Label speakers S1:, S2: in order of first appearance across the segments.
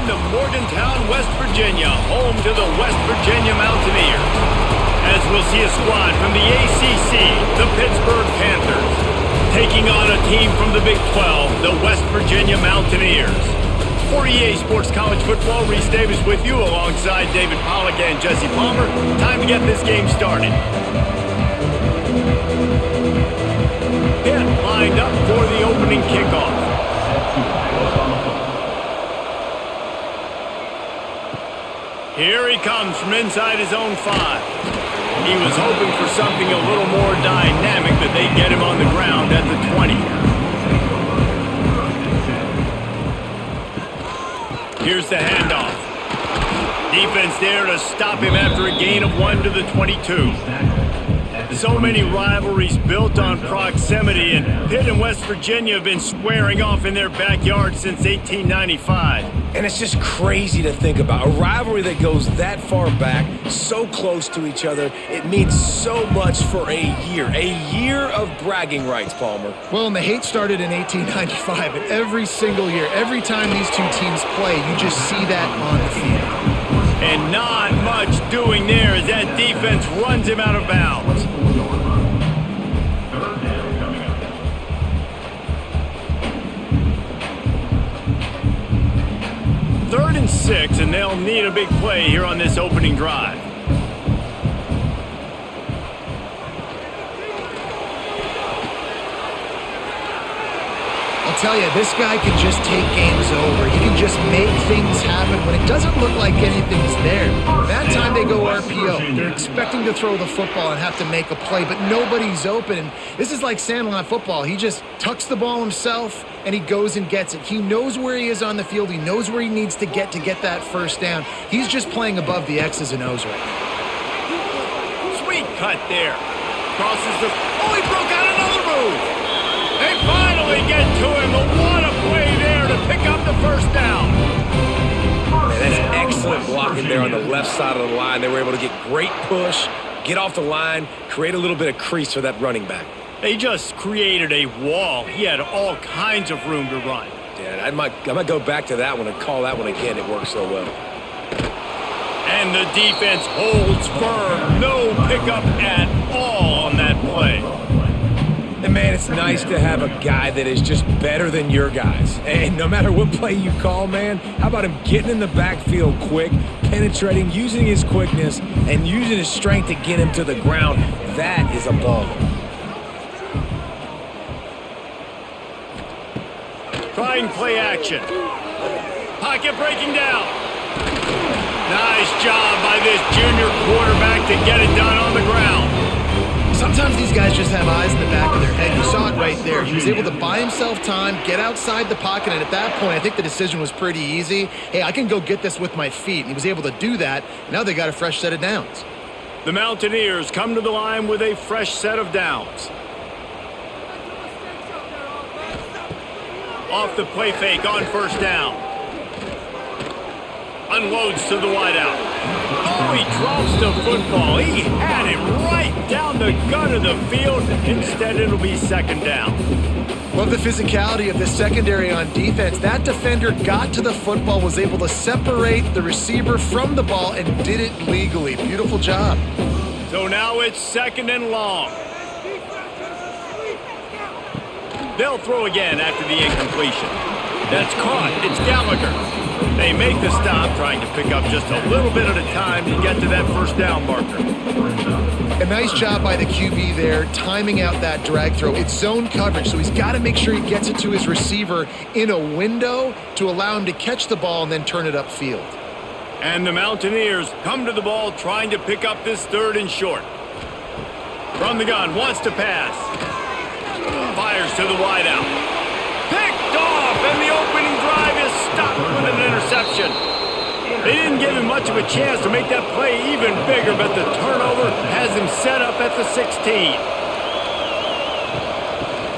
S1: to Morgantown, West Virginia, home to the West Virginia Mountaineers. As we'll see a squad from the ACC, the Pittsburgh Panthers, taking on a team from the Big 12, the West Virginia Mountaineers. For EA Sports College Football, Reese Davis with you alongside David Pollack and Jesse Palmer. Time to get this game started. Pitt lined up for the opening kickoff. Here he comes from inside his own 5. He was hoping for something a little more dynamic, but they get him on the ground at the 20. Here's the handoff. Defense there to stop him after a gain of 1 to the 22. So many rivalries built on proximity, and Pitt and West Virginia have been squaring off in their backyard since 1895.
S2: And it's just crazy to think about. A rivalry that goes that far back, so close to each other. It means so much for a year of bragging rights, Palmer.
S3: Well, and the hate started in 1895, and every single year, every time these two teams play, you just see that on the field.
S1: And not much doing there as that defense runs him out of bounds. Third and 6, and they'll need a big play here on this opening drive.
S3: I'll tell you, this guy can just take games over. He can just make things happen when it doesn't look like anything's there. That time they go RPO. They're expecting to throw the football and have to make a play, but nobody's open. And this is like Sandlot football. He just tucks the ball himself, and he goes and gets it. He knows where he is on the field. He knows where he needs to get that first down. He's just playing above the X's and O's right now.
S1: Sweet cut there. Crosses the... Oh, he broke out another move. They finally get to him, but what a play there to pick up the first down.
S2: Man, that's excellent blocking there on the left side of the line. They were able to get great push, get off the line, create a little bit of crease for that running back.
S1: They just created a wall. He had all kinds of room to run.
S2: Yeah, I might go back to that one and call that one again. It worked so well.
S1: And the defense holds firm. No pickup at all on that play.
S2: And man, it's nice to have a guy that is just better than your guys. And no matter what play you call, man, how about him getting in the backfield quick, penetrating, using his quickness, and using his strength to get him to the ground? That is a baller.
S1: Trying play action. Pocket breaking down. Nice job by this junior quarterback to get it done on the ground.
S3: Sometimes these guys just have eyes in the back of their head. You saw it right there. He was able to buy himself time, get outside the pocket, and at that point, I think the decision was pretty easy. Hey, I can go get this with my feet. And he was able to do that. Now they got a fresh set of downs.
S1: The Mountaineers come to the line with a fresh set of downs. Off the play fake on first down. Unloads to the wideout. Oh, he drops the football. He had it right down the gut of the field. Instead, it'll be second down.
S3: Love the physicality of the secondary on defense. That defender got to the football, was able to separate the receiver from the ball, and did it legally. Beautiful job.
S1: So now it's second and long. They'll throw again after the incompletion. That's caught. It's Gallagher. They make the stop, trying to pick up just a little bit at a time to get to that first down marker.
S3: A nice job by the QB there, timing out that drag throw. It's zone coverage, so he's got to make sure he gets it to his receiver in a window to allow him to catch the ball and then turn it upfield.
S1: And the Mountaineers come to the ball, trying to pick up this third and short. From the gun, wants to pass. Fires to the wideout. Picked off, and the opening drive is stopped with an interception. They didn't give him much of a chance to make that play even bigger, but the turnover has him set up at the 16.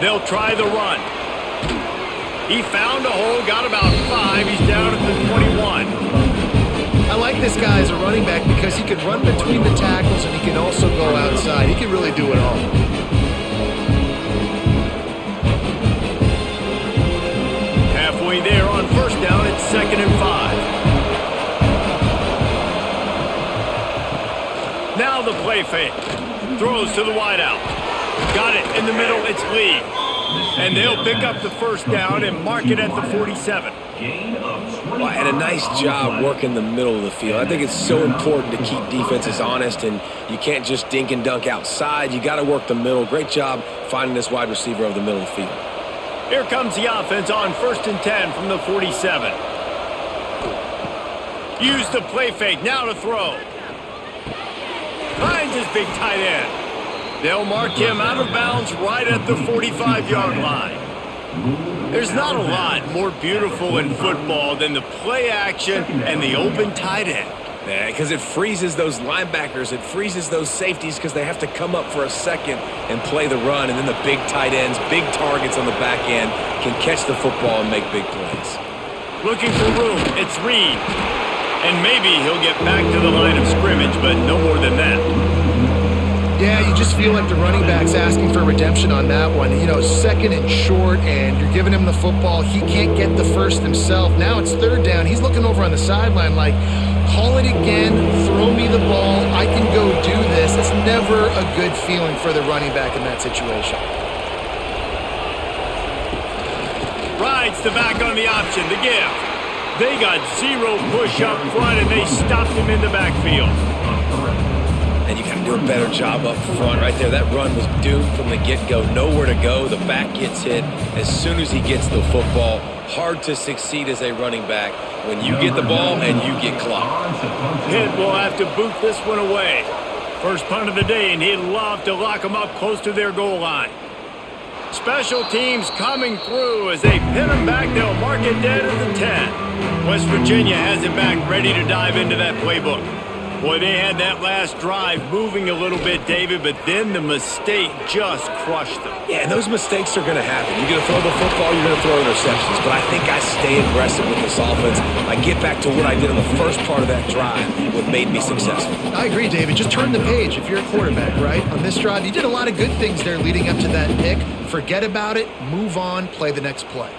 S1: They'll try the run. He found a hole, got about 5. He's down at the 21.
S3: I like this guy as a running back because he can run between the tackles and he can also go outside. He can really do it all.
S1: Halfway there on first down, it's 2nd and 5. fake. Throws to the wideout. Got it in the middle. It's Lee. And they'll pick up the first down and mark it at the 47.
S2: Well, and a nice job working the middle of the field. I think it's so important to keep defenses honest, and you can't just dink and dunk outside. You got to work the middle. Great job finding this wide receiver over the middle of the field.
S1: Here comes the offense on 1st and 10 from the 47. Use the play fake, now to throw. Finds his big tight end. They'll mark him out of bounds right at the 45-yard line. There's not a lot more beautiful in football than the play action and the open tight end.
S2: Yeah, because it freezes those linebackers. It freezes those safeties because they have to come up for a second and play the run. And then the big tight ends, big targets on the back end, can catch the football and make big plays.
S1: Looking for room. It's Reed. And maybe he'll get back to the line of scrimmage, but no more than that.
S3: Yeah, you just feel like the running back's asking for redemption on that one. You know, 2nd and short, and you're giving him the football. He can't get the first himself. Now it's 3rd down. He's looking over on the sideline like, call it again, throw me the ball, I can go do this. It's never a good feeling for the running back in that situation.
S1: Rides the back on the option, the give. They got 0 push up front, and they stopped him in the backfield.
S2: And you got to do a better job up front right there. That run was doomed from the get-go. Nowhere to go. The back gets hit as soon as he gets the football. Hard to succeed as a running back when you get the ball and you get clocked.
S1: Pitt will have to boot this one away. First punt of the day, and he'd love to lock them up close to their goal line. Special teams coming through as they pin them back. They'll mark it dead at the 10. West Virginia has it back, ready to dive into that playbook. Boy, they had that last drive moving a little bit, David, but then the mistake just crushed them.
S2: Yeah, and those mistakes are going to happen. You're going to throw the football, you're going to throw interceptions. But I think I stay aggressive with this offense. I get back to what I did on the first part of that drive, what made me successful.
S3: I agree, David. Just turn the page if you're a quarterback, right? On this drive, you did a lot of good things there leading up to that pick. Forget about it, move on, play the next play.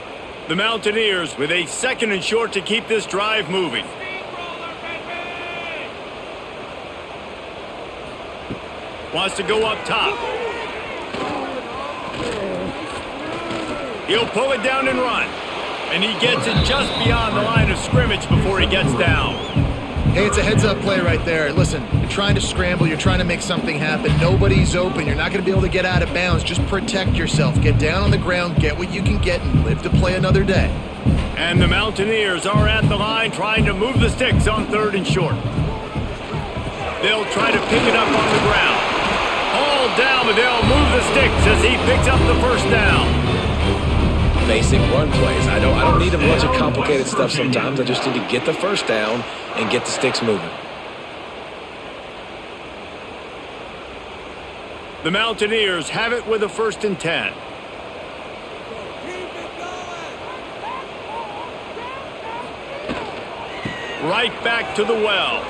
S1: The Mountaineers with a 2nd and short to keep this drive moving. Wants to go up top. He'll pull it down and run. And he gets it just beyond the line of scrimmage before he gets down.
S3: Hey, it's a heads-up play right there. Listen, you're trying to scramble. You're trying to make something happen. Nobody's open. You're not going to be able to get out of bounds. Just protect yourself. Get down on the ground, get what you can get, and live to play another day.
S1: And the Mountaineers are at the line trying to move the sticks on 3rd and short. They'll try to pick it up on the ground. All down, but they'll move the sticks as he picks up the first down.
S2: Basic run plays. I don't need a bunch of complicated stuff sometimes. I just need to get the first down and get the sticks moving.
S1: The Mountaineers have it with a 1st and 10. Right back to the well.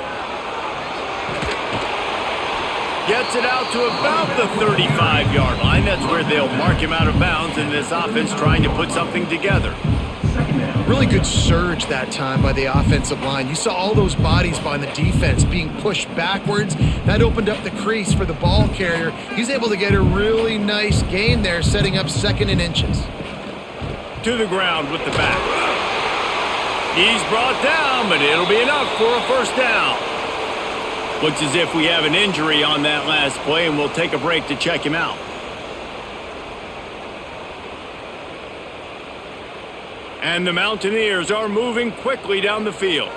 S1: Gets it out to about the 35-yard line. That's where they'll mark him out of bounds, and this offense trying to put something together.
S3: Really good surge that time by the offensive line. You saw all those bodies by the defense being pushed backwards. That opened up the crease for the ball carrier. He's able to get a really nice gain there, setting up 2nd and inches.
S1: To the ground with the back. He's brought down, but it'll be enough for a first down. Looks as if we have an injury on that last play, and we'll take a break to check him out. And the Mountaineers are moving quickly down the field.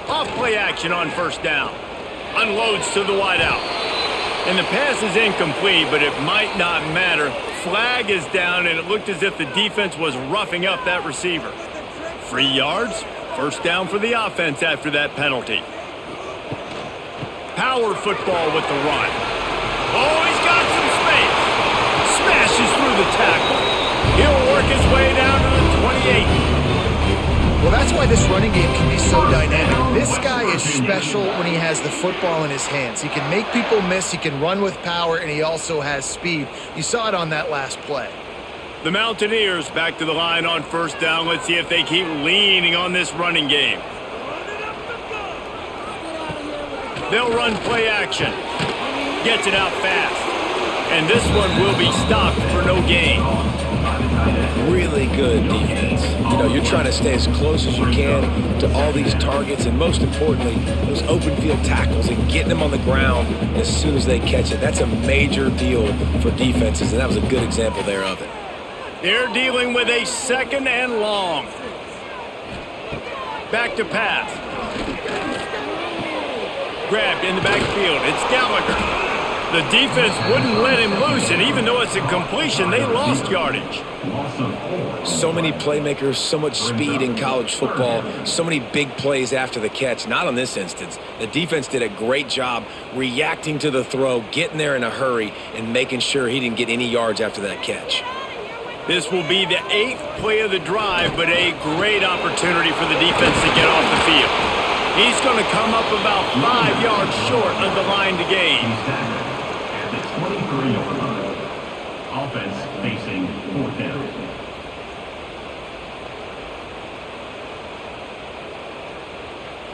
S1: Off play action on 1st down. Unloads to the wideout. And the pass is incomplete, but it might not matter. Flag is down, and it looked as if the defense was roughing up that receiver. 3 yards. First down for the offense after that penalty. Power football with the run. Oh, he's got some space. Smashes through the tackle. He'll work his way down to the 28.
S3: Well, that's why this running game can be so dynamic. This guy is special when he has the football in his hands. He can make people miss, he can run with power, and he also has speed. You saw it on that last play.
S1: The Mountaineers back to the line on 1st down. Let's see if they keep leaning on this running game. They'll run play action. Gets it out fast. And this one will be stopped for no gain.
S2: Really good defense. You know, you're trying to stay as close as you can to all these targets, and most importantly, those open field tackles and getting them on the ground as soon as they catch it. That's a major deal for defenses, and that was a good example there of it.
S1: They're dealing with a 2nd and long. Back to pass. Grabbed in the backfield. It's Gallagher. The defense wouldn't let him loose, and even though it's a completion, they lost yardage.
S2: So many playmakers, so much speed in college football, so many big plays after the catch. Not on this instance. The defense did a great job reacting to the throw, getting there in a hurry, and making sure he didn't get any yards after that catch.
S1: This will be the 8th play of the drive, but a great opportunity for the defense to get off the field. He's going to come up about 5 yards short of the line to gain.
S4: Offense facing 4th down.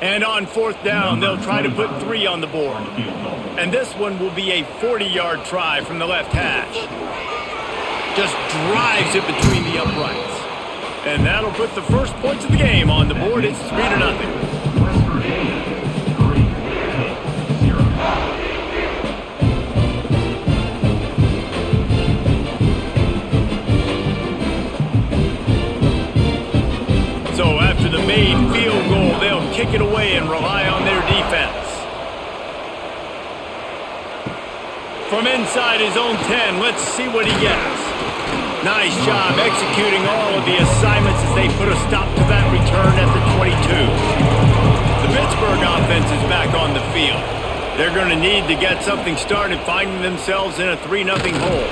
S1: And on 4th down, they'll try to put 3 on the board. And this one will be a 40-yard try from the left hash. Just drives it between the uprights. And that'll put the first points of the game on the board. It's 3-0. So after the made field goal, they'll kick it away and rely on their defense. From inside his own 10, let's see what he gets. Nice job executing all of the assignments as they put a stop to that return at the 22. The Pittsburgh offense is back on the field. They're going to need to get something started, finding themselves in a 3-0 hole.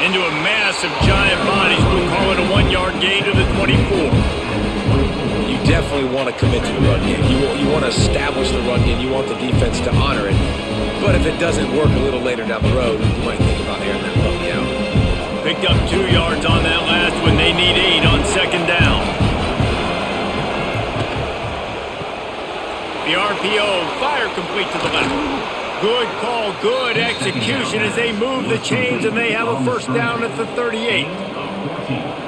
S1: Into a mass of giant bodies, we'll call it a 1-yard gain to the 24.
S2: You definitely want to commit to the run game. You want to establish the run game. You want the defense to honor it. But if it doesn't work a little later down the road, you might think about airing that puppy out.
S1: Picked up 2 yards on that last one. They need 8 on 2nd down. The RPO, fire complete to the left. Good call, good execution as they move the chains, and they have a 1st down at the 38.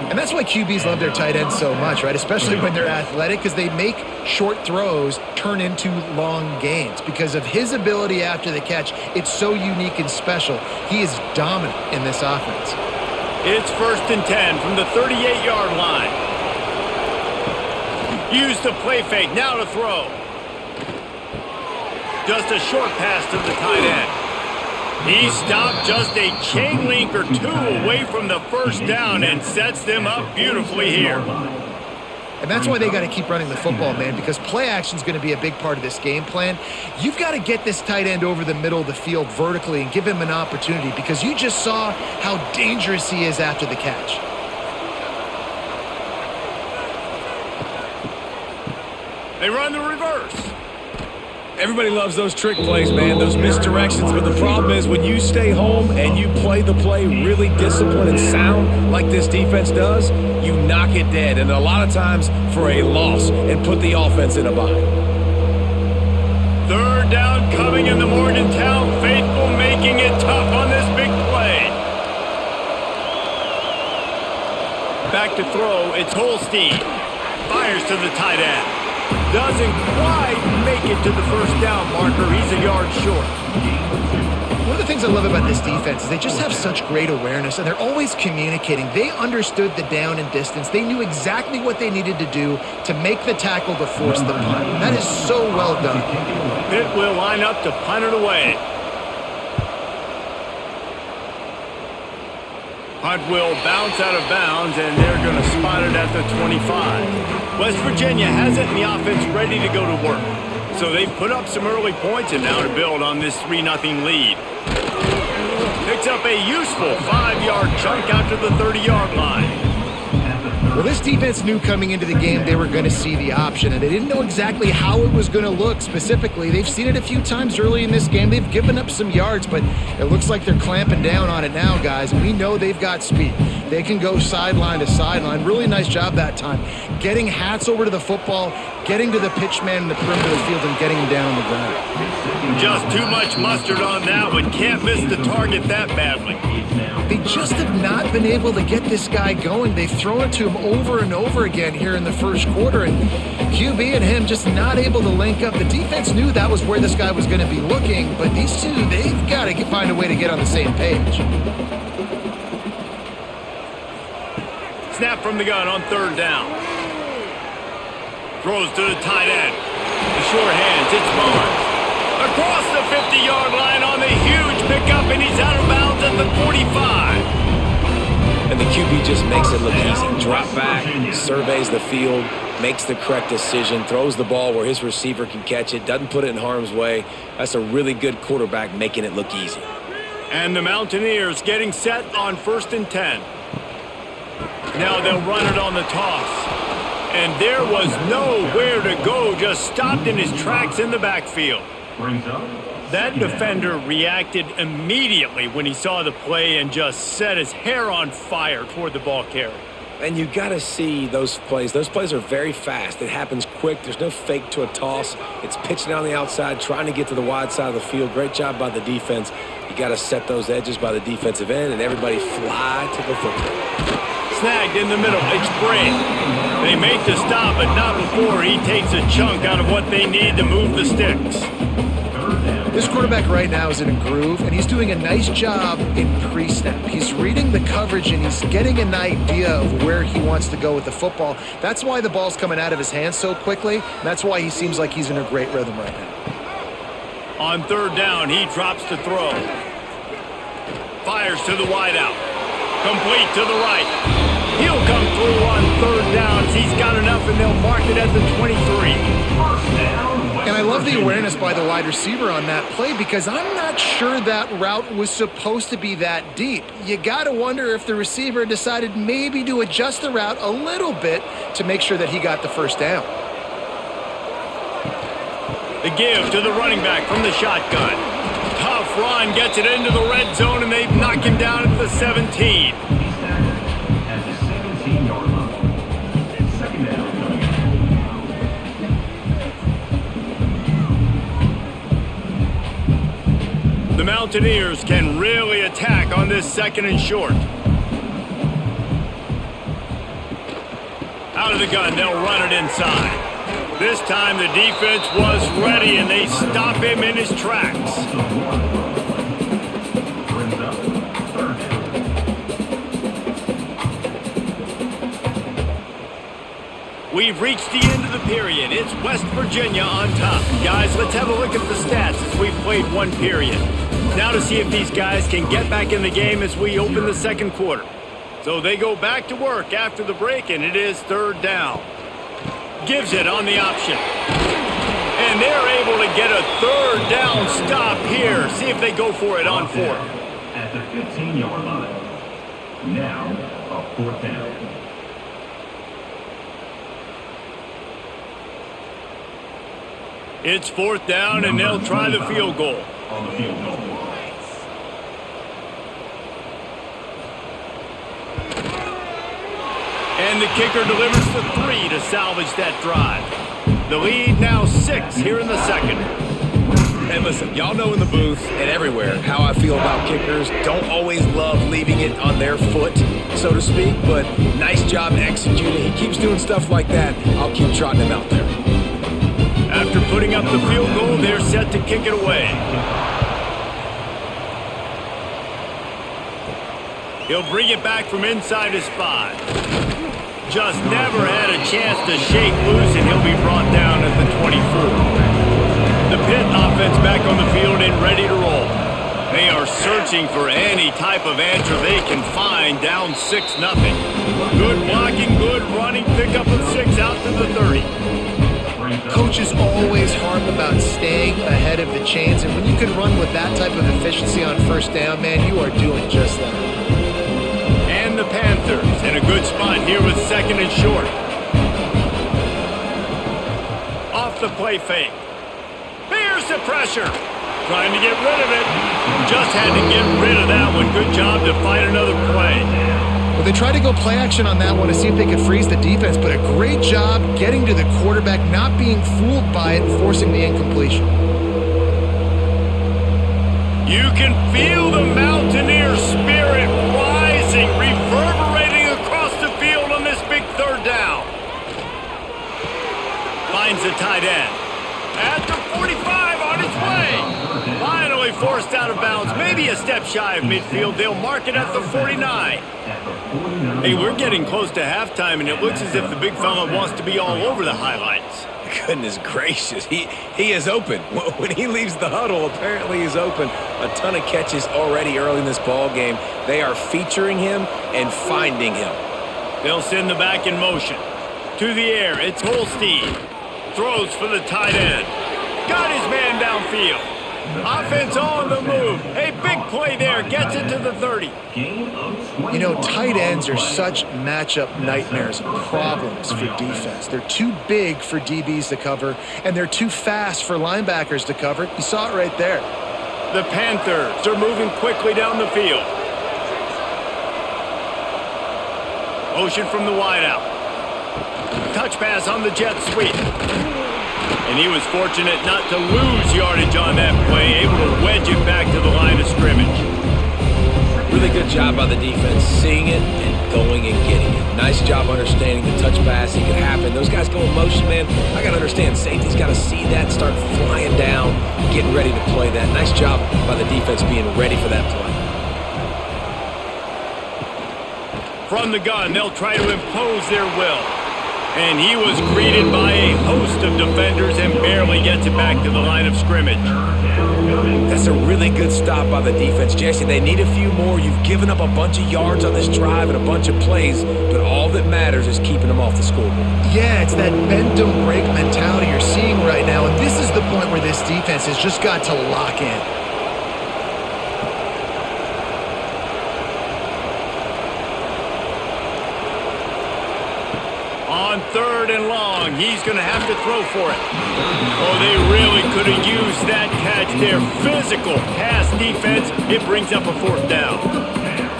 S3: And that's why QBs love their tight ends so much, right? Especially when they're athletic, because they make short throws turn into long gains. Because of his ability after the catch, it's so unique and special. He is dominant in this offense.
S1: It's 1st and 10 from the 38-yard line. Use the play fake, now to throw. Just a short pass to the tight end. He stopped just a chain link or 2 away from the 1st down and sets them up beautifully here.
S3: And that's why they got to keep running the football, man, because play action is going to be a big part of this game plan. You've got to get this tight end over the middle of the field vertically and give him an opportunity, because you just saw how dangerous he is after the catch.
S1: They run the reverse.
S2: Everybody loves those trick plays, man, those misdirections, but the problem is when you stay home and you play the play really disciplined and sound like this defense does, you knock it dead, and a lot of times for a loss, and put the offense in a bind.
S1: 3rd down coming in the Morgantown faithful, making it tough on this big play. Back to throw, it's Holstein. Fires to the tight end. Doesn't quite make it to the 1st down marker. He's a yard short.
S3: One of the things I love about this defense is they just have such great awareness, and they're always communicating. They understood the down and distance. They knew exactly what they needed to do to make the tackle to force the punt. That is so well done.
S1: Pitt will line up to punt it away. Punt will bounce out of bounds, and they're going to spot it at the 25. West Virginia has it, and the offense ready to go to work. So they've put up some early points, and now to build on this 3-0 lead. Picks up a useful 5-yard chunk out to the 30-yard line.
S3: Well, this defense knew coming into the game they were going to see the option, and they didn't know exactly how it was going to look specifically. They've seen it a few times early in this game. They've given up some yards, but it looks like they're clamping down on it now, guys, and we know they've got speed. They can go sideline to sideline. Really nice job that time. Getting Hats over to the football, getting to the pitch man in the perimeter of the field, and getting him down on the ground.
S1: Just too much mustard on that one. Can't miss the target that badly.
S3: They just have not been able to get this guy going. They've thrown it to him over and over again here in the first quarter, and QB and him just not able to link up. The defense knew that was where this guy was going to be looking, but these two, they've got to find a way to get on the same page.
S1: Snap from the gun on third down. Throws to the tight end. The short hands, it's Barnes. Across the 50-yard line on the huge pickup, and he's out of bounds at the 45.
S2: And the QB just makes it look easy. Drop back, surveys the field, makes the correct decision, throws the ball where his receiver can catch it, doesn't put it in harm's way. That's a really good quarterback making it look easy.
S1: And the Mountaineers getting set on 1st and 10. Now they'll run it on the toss. And there was nowhere to go, just stopped in his tracks in the backfield. That defender reacted immediately when he saw the play and just set his hair on fire toward the ball carrier.
S2: And you got to see those plays. Those plays are very fast. It happens quick. There's no fake to a toss. It's pitching down the outside, trying to get to the wide side of the field. Great job by the defense. You got to set those edges by the defensive end, and everybody fly to the football.
S1: Snagged in the middle. It's Bray. They make the stop, but not before he takes a chunk out of what they need to move the sticks.
S3: This quarterback right now is in a groove, and he's doing a nice job in pre-snap. He's reading the coverage, and he's getting an idea of where he wants to go with the football. That's why the ball's coming out of his hands so quickly, and that's why he seems like he's in a great rhythm right now.
S1: On third down, he drops to throw. Fires to the wideout. Complete to the right. He'll come through on third down. He's got enough, and they'll mark it at the 23.
S3: And I love the awareness by the wide receiver on that play because I'm not sure that route was supposed to be that deep. You got to wonder if the receiver decided maybe to adjust the route a little bit to make sure that he got the first down.
S1: The give to the running back from the shotgun. Tough run, gets it into the red zone, and they knock him down at the 17. The Mountaineers can really attack on this 2nd and short. Out of the gun, they'll run it inside. This time the defense was ready, and they stop him in his tracks. We've reached the end of the period. It's West Virginia on top. Guys, let's have a look at the stats as we've played one period. Now to see if these guys can get back in the game as we open the 2nd quarter. So they go back to work after the break, and it is third down. Gives it on the option. And they're able to get a third down stop here. See if they go for it on 4th.
S4: At the 15-yard line. Now, a 4th down.
S1: It's 4th down, and they'll try the field goal.
S4: On the field goal.
S1: And the kicker delivers the 3 to salvage that drive. The lead now 6 here in the 2nd.
S2: And listen, y'all know in the booth and everywhere how I feel about kickers. Don't always love leaving it on their foot, so to speak, but nice job executing. He keeps doing stuff like that. I'll keep trotting him out there.
S1: After putting up the field goal, they're set to kick it away. He'll bring it back from inside his 5. Just never had a chance to shake loose, and he'll be brought down at the 24. The Pitt offense back on the field and ready to roll. They are searching for any type of answer they can find, down 6-0. Good blocking, good running, pick up of 6 out to the 30.
S3: Coaches always harp about staying ahead of the chains, and when you can run with that type of efficiency on 1st down, man, you are doing just that.
S1: And the Panthers Panthers in a good spot here with second and short. Off the play fake. Here's the pressure. Trying to get rid of it. Just had to get rid of that one. Good job to fight another play.
S3: Well, they tried to go play action on that one to see if they could freeze the defense, but a great job getting to the quarterback, not being fooled by it, and forcing the incompletion.
S1: You can feel the Mountaineer spirit rising, reverberating across the field on this big third down. Finds the tight end. At the 45 on its way. Finally forced out of bounds. Maybe a step shy of midfield. They'll mark it at the 49. Hey, we're getting close to halftime, and it looks as if the big fella wants to be all over the highlights.
S2: Goodness gracious, he is open. When he leaves the huddle, apparently he's open. A ton of catches already early in this ball game. They are featuring him and finding him.
S1: They'll send the back in motion. To the air, it's Holstein. Throws for the tight end. Got his man downfield. Offense on the move. A big play there. Gets it to the 30.
S3: You know, tight ends are such matchup nightmares and problems for defense. They're too big for DBs to cover, and they're too fast for linebackers to cover. You saw it right there.
S1: The Panthers are moving quickly down the field. Motion from the wideout. Touch pass on the jet sweep. And he was fortunate not to lose yardage on that play, able to wedge it back to the line of scrimmage.
S2: Really good job by the defense, seeing it and going and getting it. Nice job understanding the touch pass. It could happen. Those guys go in motion, man. I got to understand, safety's got to see that, start flying down, getting ready to play that. Nice job by the defense being ready for that play.
S1: From the gun, they'll try to impose their will. And he was greeted by a host of defenders and barely gets it back to the line of scrimmage.
S2: That's a really good stop by the defense, Jesse. They need a few more. You've given up a bunch of yards on this drive and a bunch of plays, but all that matters is keeping them off the scoreboard.
S3: Yeah, it's that bend don't break mentality you're seeing right now, and this is the point where this defense has just got to lock in.
S1: On third and long, he's going to have to throw for it. Oh, they really could have used that catch there. Physical pass defense. It brings up a fourth down.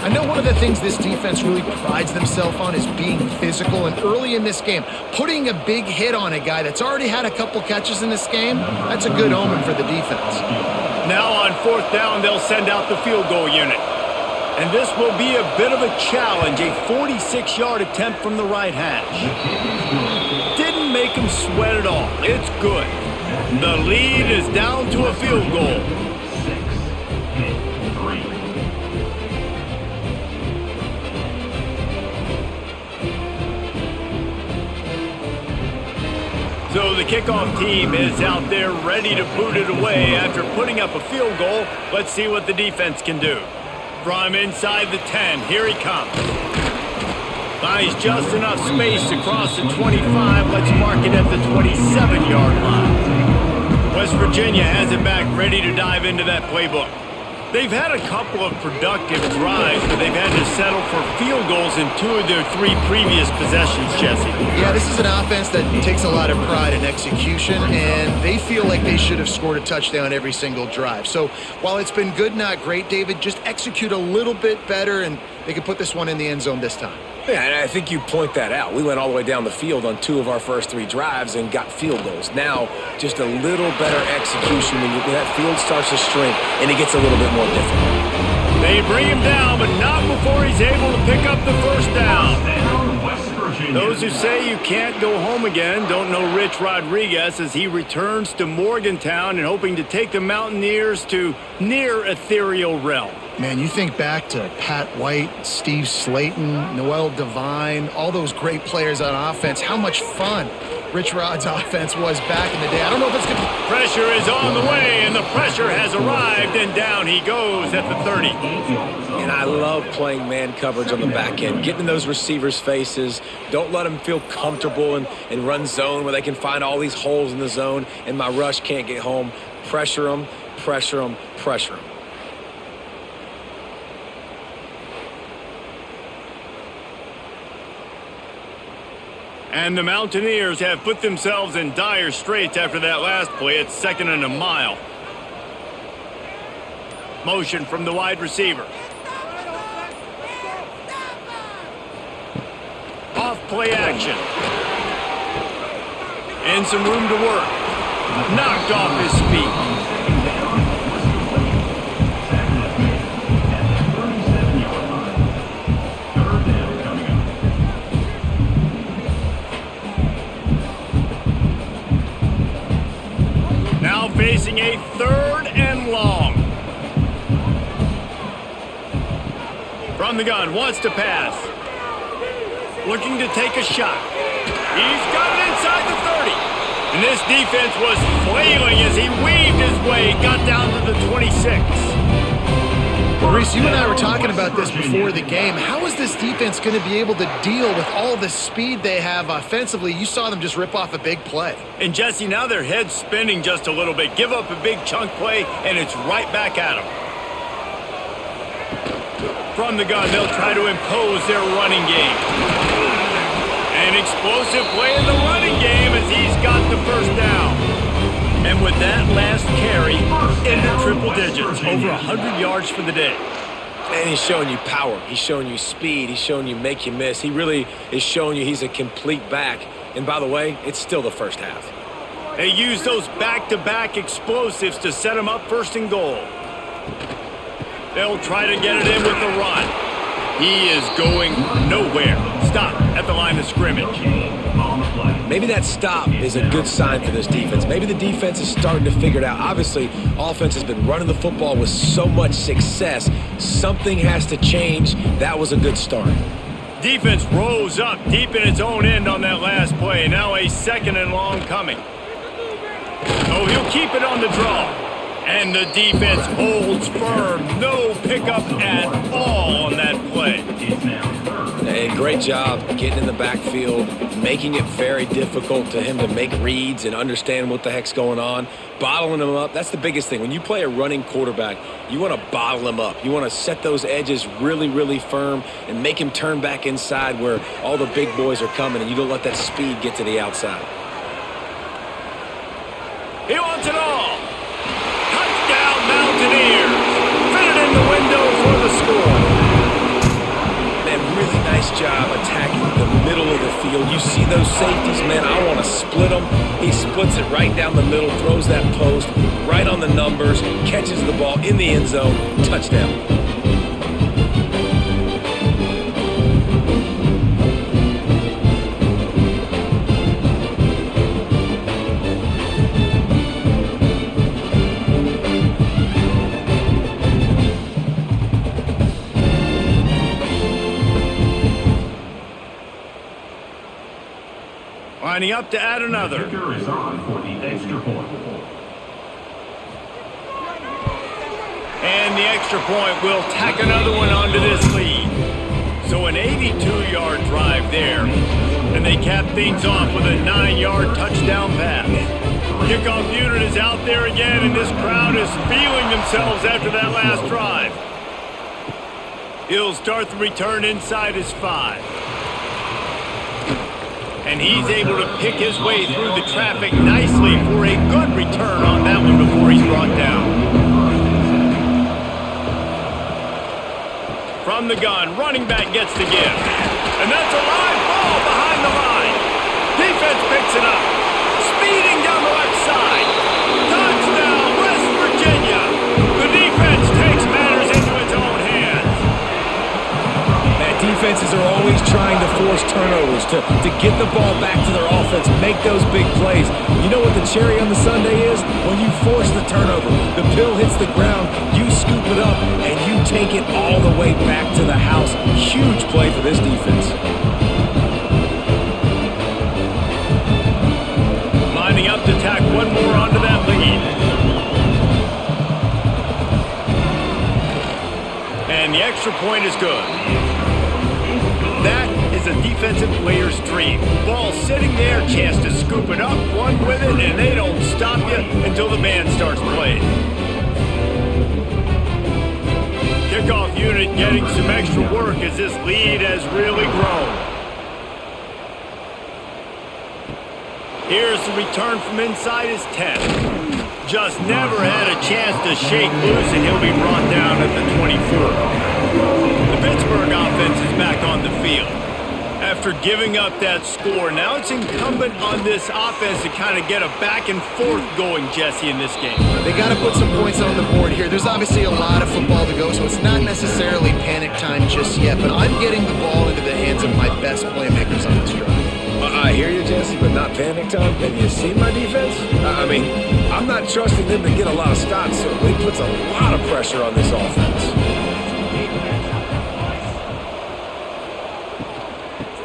S3: I know one of the things this defense really prides themselves on is being physical, and early in this game, putting a big hit on a guy that's already had a couple catches in this game, that's a good omen for the defense.
S1: Now on fourth down, they'll send out the field goal unit. And this will be a bit of a challenge, a 46-yard attempt from the right hash. Didn't make him sweat at all. It's good. The lead is down to a field goal. So the kickoff team is out there ready to boot it away after putting up a field goal. Let's see what the defense can do. From inside the 10, here he comes. Finds just enough space to cross the 25. Let's mark it at the 27-yard line. West Virginia has it back, ready to dive into that playbook. They've had a couple of productive drives, but they've had to settle for field goals in 2 of their 3 previous possessions, Jesse.
S3: Yeah, this is an offense that takes a lot of pride in execution, and they feel like they should have scored a touchdown every single drive. So while it's been good, not great, David, just execute a little bit better, and they can put this one in the end zone this time.
S2: Yeah, and I think you point that out. We went all the way down the field on 2 of our first 3 drives and got field goals. Now, just a little better execution when that field starts to shrink and it gets a little bit more difficult.
S1: They bring him down, but not before he's able to pick up the first down. Those who say you can't go home again don't know Rich Rodriguez as he returns to Morgantown and hoping to take the Mountaineers to near ethereal realm.
S3: Man, you think back to Pat White, Steve Slayton, Noel Devine, all those great players on offense. How much fun Rich Rod's offense was back in the day. I don't know if it's going to...
S1: Pressure is on the way, and the pressure has arrived, and down he goes at the 30.
S2: And I love playing man coverage on the back end, getting in those receivers' faces. Don't let them feel comfortable and run zone where they can find all these holes in the zone, and my rush can't get home. Pressure them, pressure them, pressure them.
S1: And the Mountaineers have put themselves in dire straits after that last play. It's 2nd and a mile. Motion from the wide receiver. Off play action. And some room to work. Knocked off his feet. Now facing a 3rd and long. From the gun, wants to pass. Looking to take a shot. He's got it inside the 30. And this defense was flailing as he weaved his way, got down to the 26.
S3: Reese, you and I were talking about this before the game. How is this defense going to be able to deal with all the speed they have offensively? You saw them just rip off a big play.
S1: And Jesse, now their head's spinning just a little bit. Give up a big chunk play, and it's right back at them. From the gun, they'll try to impose their running game. An explosive play in the running game as he's got the first down. And with that last carry, into triple digits, over 100 yards for the day.
S2: And he's showing you power. He's showing you speed. He's showing you make you miss. He really is showing you he's a complete back. And by the way, it's still the first half.
S1: They use those back-to-back explosives to set him up 1st and goal. They'll try to get it in with the run. He is going nowhere. Stop at the line of scrimmage.
S2: Maybe that stop is a good sign for this defense. Maybe the defense is starting to figure it out. Obviously, offense has been running the football with so much success. Something has to change. That was a good start.
S1: Defense rose up deep in its own end on that last play. Now a 2nd and long coming. Oh, he'll keep it on the draw. And the defense holds firm. No pickup at all on that play.
S2: Hey, great job getting in the backfield, making it very difficult to him to make reads and understand what the heck's going on, bottling him up. That's the biggest thing. When you play a running quarterback, you want to bottle him up. You want to set those edges really, really firm and make him turn back inside where all the big boys are coming, and you don't let that speed get to the outside.
S1: He wants it all. Touchdown, Mountaineers. Fit it in the window for the score.
S2: Man, really nice job attacking the middle of the field. You see those safeties, man, I want to split them. He splits it right down the middle, throws that post right on the numbers, catches the ball in the end zone, touchdown.
S1: Lining up to add another.
S4: The kicker is on for the extra point.
S1: And the extra point will tack another one onto this lead. So an 82-yard drive there. And they cap things off with a 9-yard touchdown pass. Kickoff unit is out there again, and this crowd is feeling themselves after that last drive. He'll start the return inside his 5. And he's able to pick his way through the traffic nicely for a good return on that one before he's brought down. From the gun, running back gets the give. And that's a live ball behind the line. Defense picks it up. Speeding down the left side. Touchdown, West Virginia. The defense takes matters into its own hands.
S2: Defenses are always trying to force turnovers to get the ball back to their offense, make those big plays. You know what the cherry on the sundae is? When you force the turnover, the pill hits the ground, you scoop it up, and you take it all the way back to the house. Huge play for this defense.
S1: Lining up to tack one more onto that lead. And the extra point is good. That is a defensive player's dream. Ball sitting there, chance to scoop it up, run with it, and they don't stop you until the band starts playing. Kickoff unit getting some extra work as this lead has really grown. Here's the return from inside his 10. Just never had a chance to shake loose, and he'll be brought down at the 24. The Pittsburgh offense is back on the field. After giving up that score, now it's incumbent on this offense to kind of get a back and forth going, Jesse, in this game.
S3: They got to put some points on the board here. There's obviously a lot of football to go, so it's not necessarily panic time just yet, but I'm getting the ball into the hands of my best playmakers on this drive.
S2: I hear you, Jesse, but not panic time. Have you seen my defense? I mean, I'm not trusting them to get a lot of stops, so it puts a lot of pressure on this offense.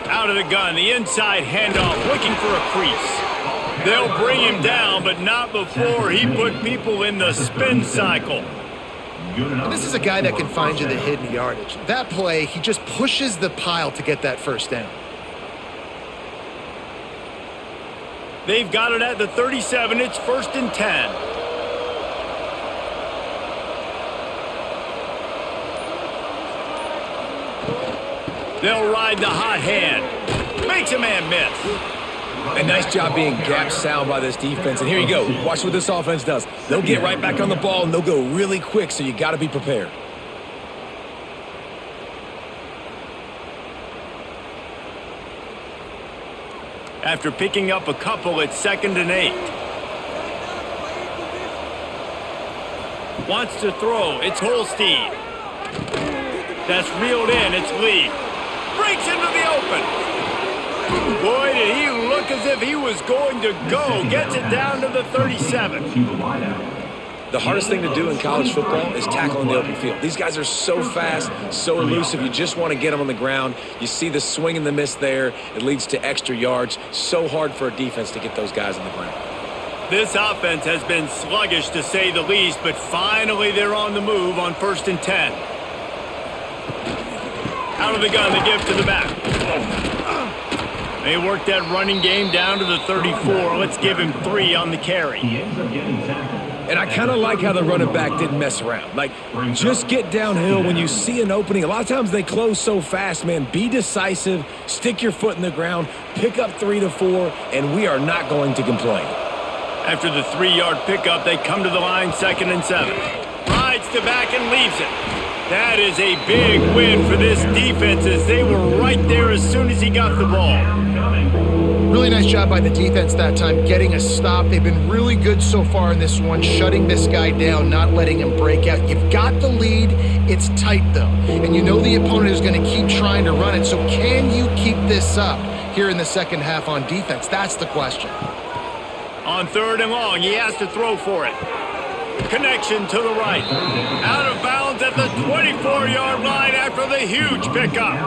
S1: Out of the gun, the inside handoff, looking for a crease. They'll bring him down, but not before he put people in the spin cycle.
S3: And this is a guy that can find you the hidden yardage. That play, he just pushes the pile to get that first down.
S1: They've got it at the 37. It's 1st and 10. They'll ride the hot hand. Makes a man miss.
S2: A nice job being gap sound by this defense. And here you go. Watch what this offense does. They'll get right back on the ball, and they'll go really quick, so you got to be prepared.
S1: After picking up a couple, it's 2nd and 8. Wants to throw. It's Holstein. That's reeled in. It's Lee. Breaks into the open. Boy, did he look as if he was going to go. Gets it down to the 37.
S2: The hardest thing to do in college football is tackle in the open field. These guys are so fast, so elusive. You just want to get them on the ground. You see the swing and the miss there. It leads to extra yards. So hard for a defense to get those guys on the ground.
S1: This offense has been sluggish, to say the least, but finally they're on the move on 1st and 10. Out of the gun, they give to the back. They work that running game down to the 34. Let's give him 3 on the carry.
S2: And I kind of like how the running back didn't mess around. Like, just get downhill when you see an opening. A lot of times they close so fast, man. Be decisive, stick your foot in the ground, pick up 3 to 4, and we are not going to complain.
S1: After the 3-yard pickup, they come to the line, 2nd and 7. Rides to back and leaves it. That is a big win for this defense, as they were right there as soon as he got the ball.
S3: Really nice job by the defense that time, getting a stop. They've been really good so far in this one, shutting this guy down, not letting him break out. You've got the lead. It's tight, though. And you know the opponent is going to keep trying to run it. So can you keep this up here in the second half on defense? That's the question.
S1: On 3rd and long, he has to throw for it. Connection to the right. Out of bounds at the 24-yard line after the huge pickup.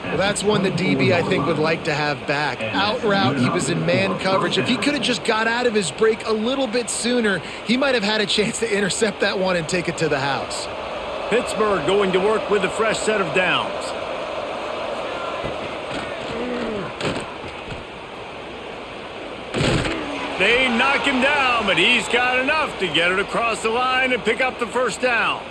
S3: Well, that's one the DB, I think, would like to have back. Out route, he was in man coverage. If he could have just got out of his break a little bit sooner, he might have had a chance to intercept that one and take it to the house.
S1: Pittsburgh going to work with a fresh set of downs. They knock him down, but he's got enough to get it across the line and pick up the 1st down.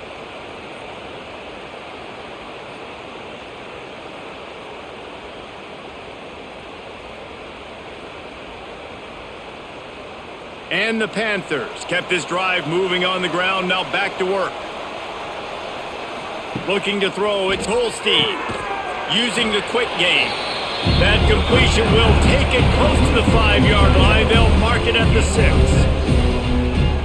S1: And the Panthers kept this drive moving on the ground, now back to work. Looking to throw, it's Holstein. Using the quick game. That completion will take it close to the 5-yard line. They'll mark it at the 6.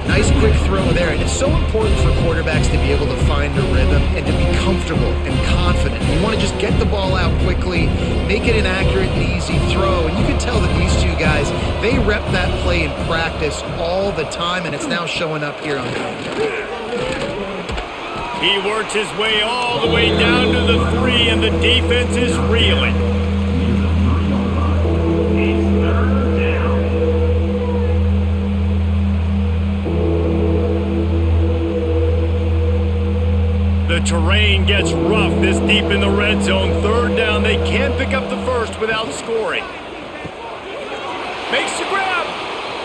S3: Nice quick throw there, and it's so important for quarterbacks to be able to find a rhythm and to be comfortable and confident. You want to just get the ball out quickly, make it an accurate and easy throw, and you can tell that these two guys, they rep that play in practice all the time, and it's now showing up here on film.
S1: He works his way all the way down to the 3, and the defense is reeling. The terrain gets rough this deep in the red zone. 3rd down. They can't pick up the 1st without scoring. Makes the grab,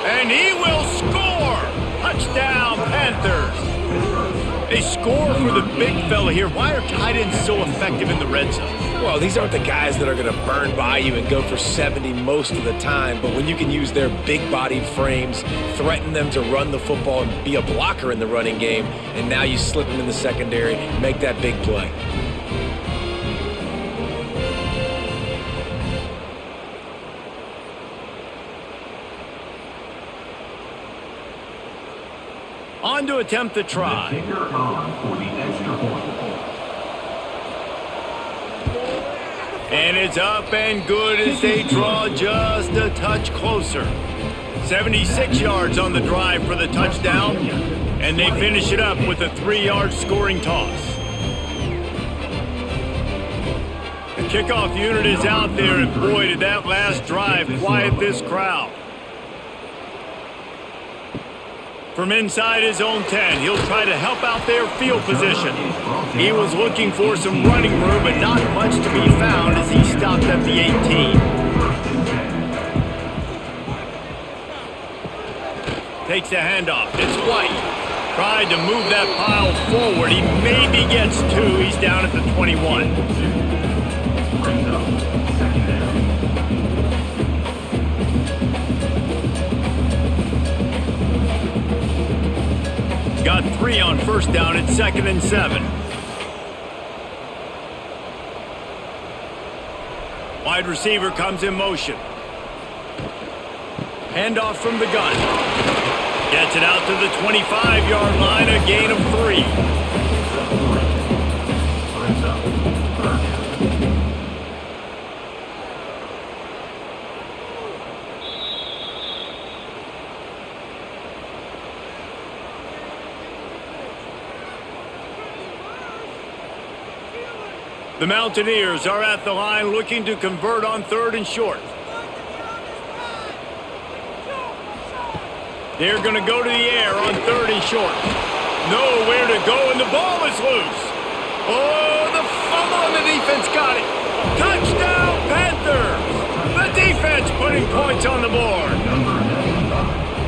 S1: and he will score. Touchdown, Panthers. They score for the big fella here. Why are tight ends so effective in the red zone?
S2: Well, these aren't the guys that are going to burn by you and go for 70 most of the time, but when you can use their big-bodied frames, threaten them to run the football and be a blocker in the running game, and now you slip them in the secondary, make that big play.
S1: On to attempt the try.
S4: The kicker on for the extra point.
S1: And it's up and good as they draw just a touch closer. 76 yards on the drive for the touchdown, and they finish it up with a 3-yard scoring toss. The kickoff unit is out there, and boy, did that last drive quiet this crowd. From inside his own 10, he'll try to help out their field position. He was looking for some running room, but not much to be found as he stopped at the 18. Takes the handoff. It's White. Tried to move that pile forward. He maybe gets 2. He's down at the 21.
S4: Brings up second down.
S1: Got 3 on first down at 2nd and 7. Wide receiver comes in motion. Handoff from the gun. Gets it out to the 25-yard line, a gain of 3.
S4: Brings up third down.
S1: The Mountaineers are at the line looking to convert on 3rd and short. They're going to go to the air on 3rd and short. Nowhere to go, and the ball is loose. Oh, the fumble, and the defense got it. Touchdown, Panthers! The defense putting points on the board.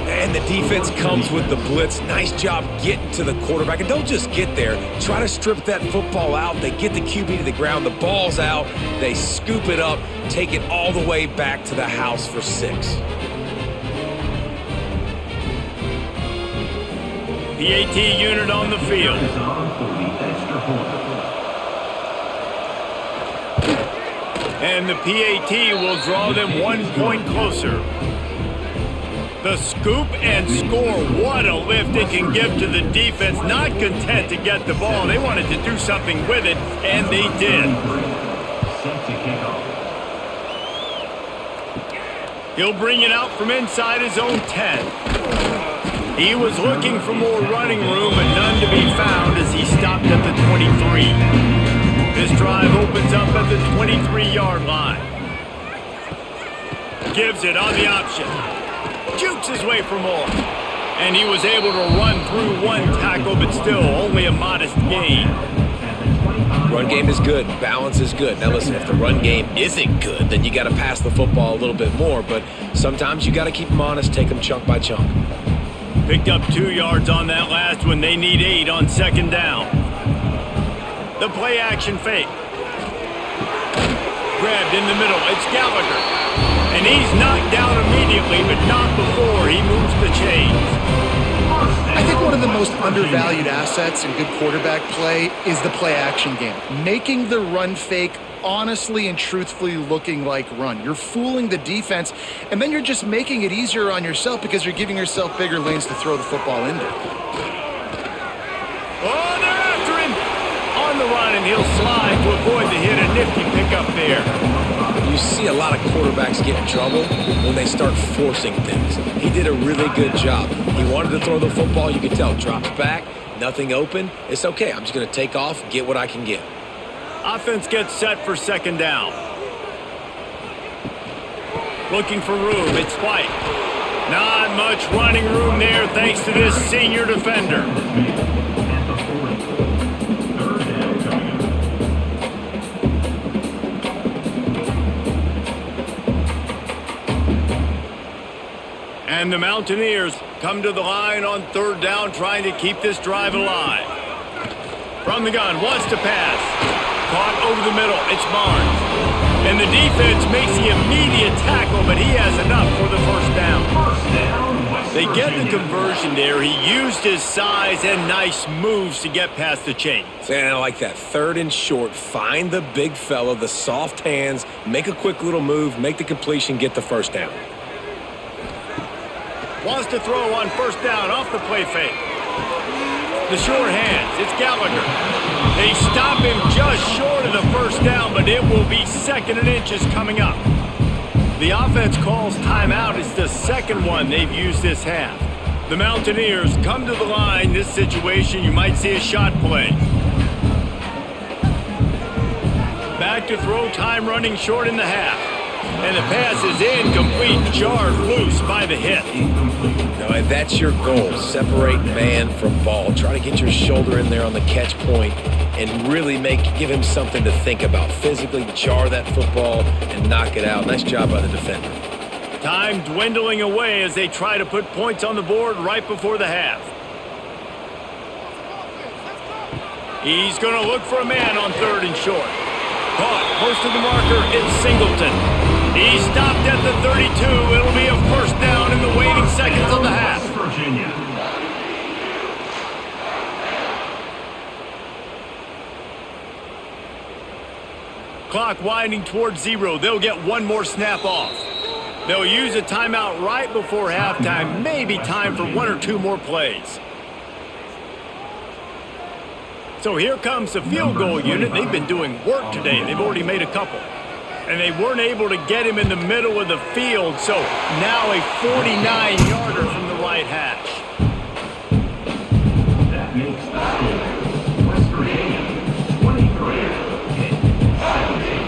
S2: And the defense comes with the blitz. Nice job getting to the quarterback. And don't just get there. Try to strip that football out. They get the QB to the ground. The ball's out. They scoop it up, take it all the way back to the house for 6.
S1: PAT unit on the field.
S4: Is on for the extra point.
S1: And the PAT will draw them 1 point closer. The scoop and score. What a lift it can give to the defense. Not content to get the ball. They wanted to do something with it, and they did.
S4: Set to kick off.
S1: He'll bring it out from inside his own 10. He was looking for more running room, but none to be found as he stopped at the 23. This drive opens up at the 23-yard line. Gives it on the option. Jukes his way for more. And he was able to run through 1 tackle, but still only a modest gain.
S2: Run game is good. Balance is good. Now listen, if the run game isn't good, then you got to pass the football a little bit more. But sometimes you got to keep them honest, take them chunk by chunk.
S1: Picked up 2 yards on that last one. They need 8 on 2nd down. The play action fake. Grabbed in the middle. It's Gallagher. And he's knocked down immediately, but not before he moves the chains.
S3: I think one of the most undervalued assets in good quarterback play is the play action game. Making the run fake honestly and truthfully looking like run. You're fooling the defense, and then you're just making it easier on yourself because you're giving yourself bigger lanes to throw the football into.
S1: Oh, they're after him! On the run, and he'll slide to avoid the hit. A nifty pickup there.
S2: You see a lot of quarterbacks get in trouble when they start forcing things. He did a really good job. He wanted to throw the football. You could tell. Drops back, nothing open. It's okay. I'm just going to take off, get what I can get.
S1: Offense gets set for 2nd down. Looking for room. It's White. Not much running room there thanks to this senior defender. And the Mountaineers come to the line on 3rd down, trying to keep this drive alive. From the gun, wants to pass. Caught over the middle, it's Barnes. And the defense makes the immediate tackle, but he has enough for the first down. They get the conversion there. He used his size and nice moves to get past the chains.
S2: And I like that. 3rd and short. Find the big fella, the soft hands, make a quick little move, make the completion, get the first down.
S1: Wants to throw on first down off the play fake. The short hands, it's Gallagher. They stop him just short of the first down, but it will be 2nd and inches coming up. The offense calls timeout. It's the 2nd one they've used this half. The Mountaineers come to the line. This situation, you might see a shot play. Back to throw, time running short in the half. And the pass is incomplete, jarred loose by the hit.
S2: No, that's your goal. Separate man from ball. Try to get your shoulder in there on the catch point and really give him something to think about. Physically jar that football and knock it out. Nice job by the defender.
S1: Time dwindling away as they try to put points on the board right before the half. He's going to look for a man on 3rd and short. Caught, close to the marker, it's Singleton. He stopped at the 32. It'll be a first down in the waning seconds of the half.
S4: Virginia.
S1: Clock winding towards 0. They'll get one more snap off. They'll use a timeout right before halftime. Maybe time for 1 or 2 more plays. So here comes the field goal unit. They've been doing work today. They've already made a couple. And they weren't able to get him in the middle of the field, so now a 49-yarder from the right hash.
S4: That makes the score West Virginia 23.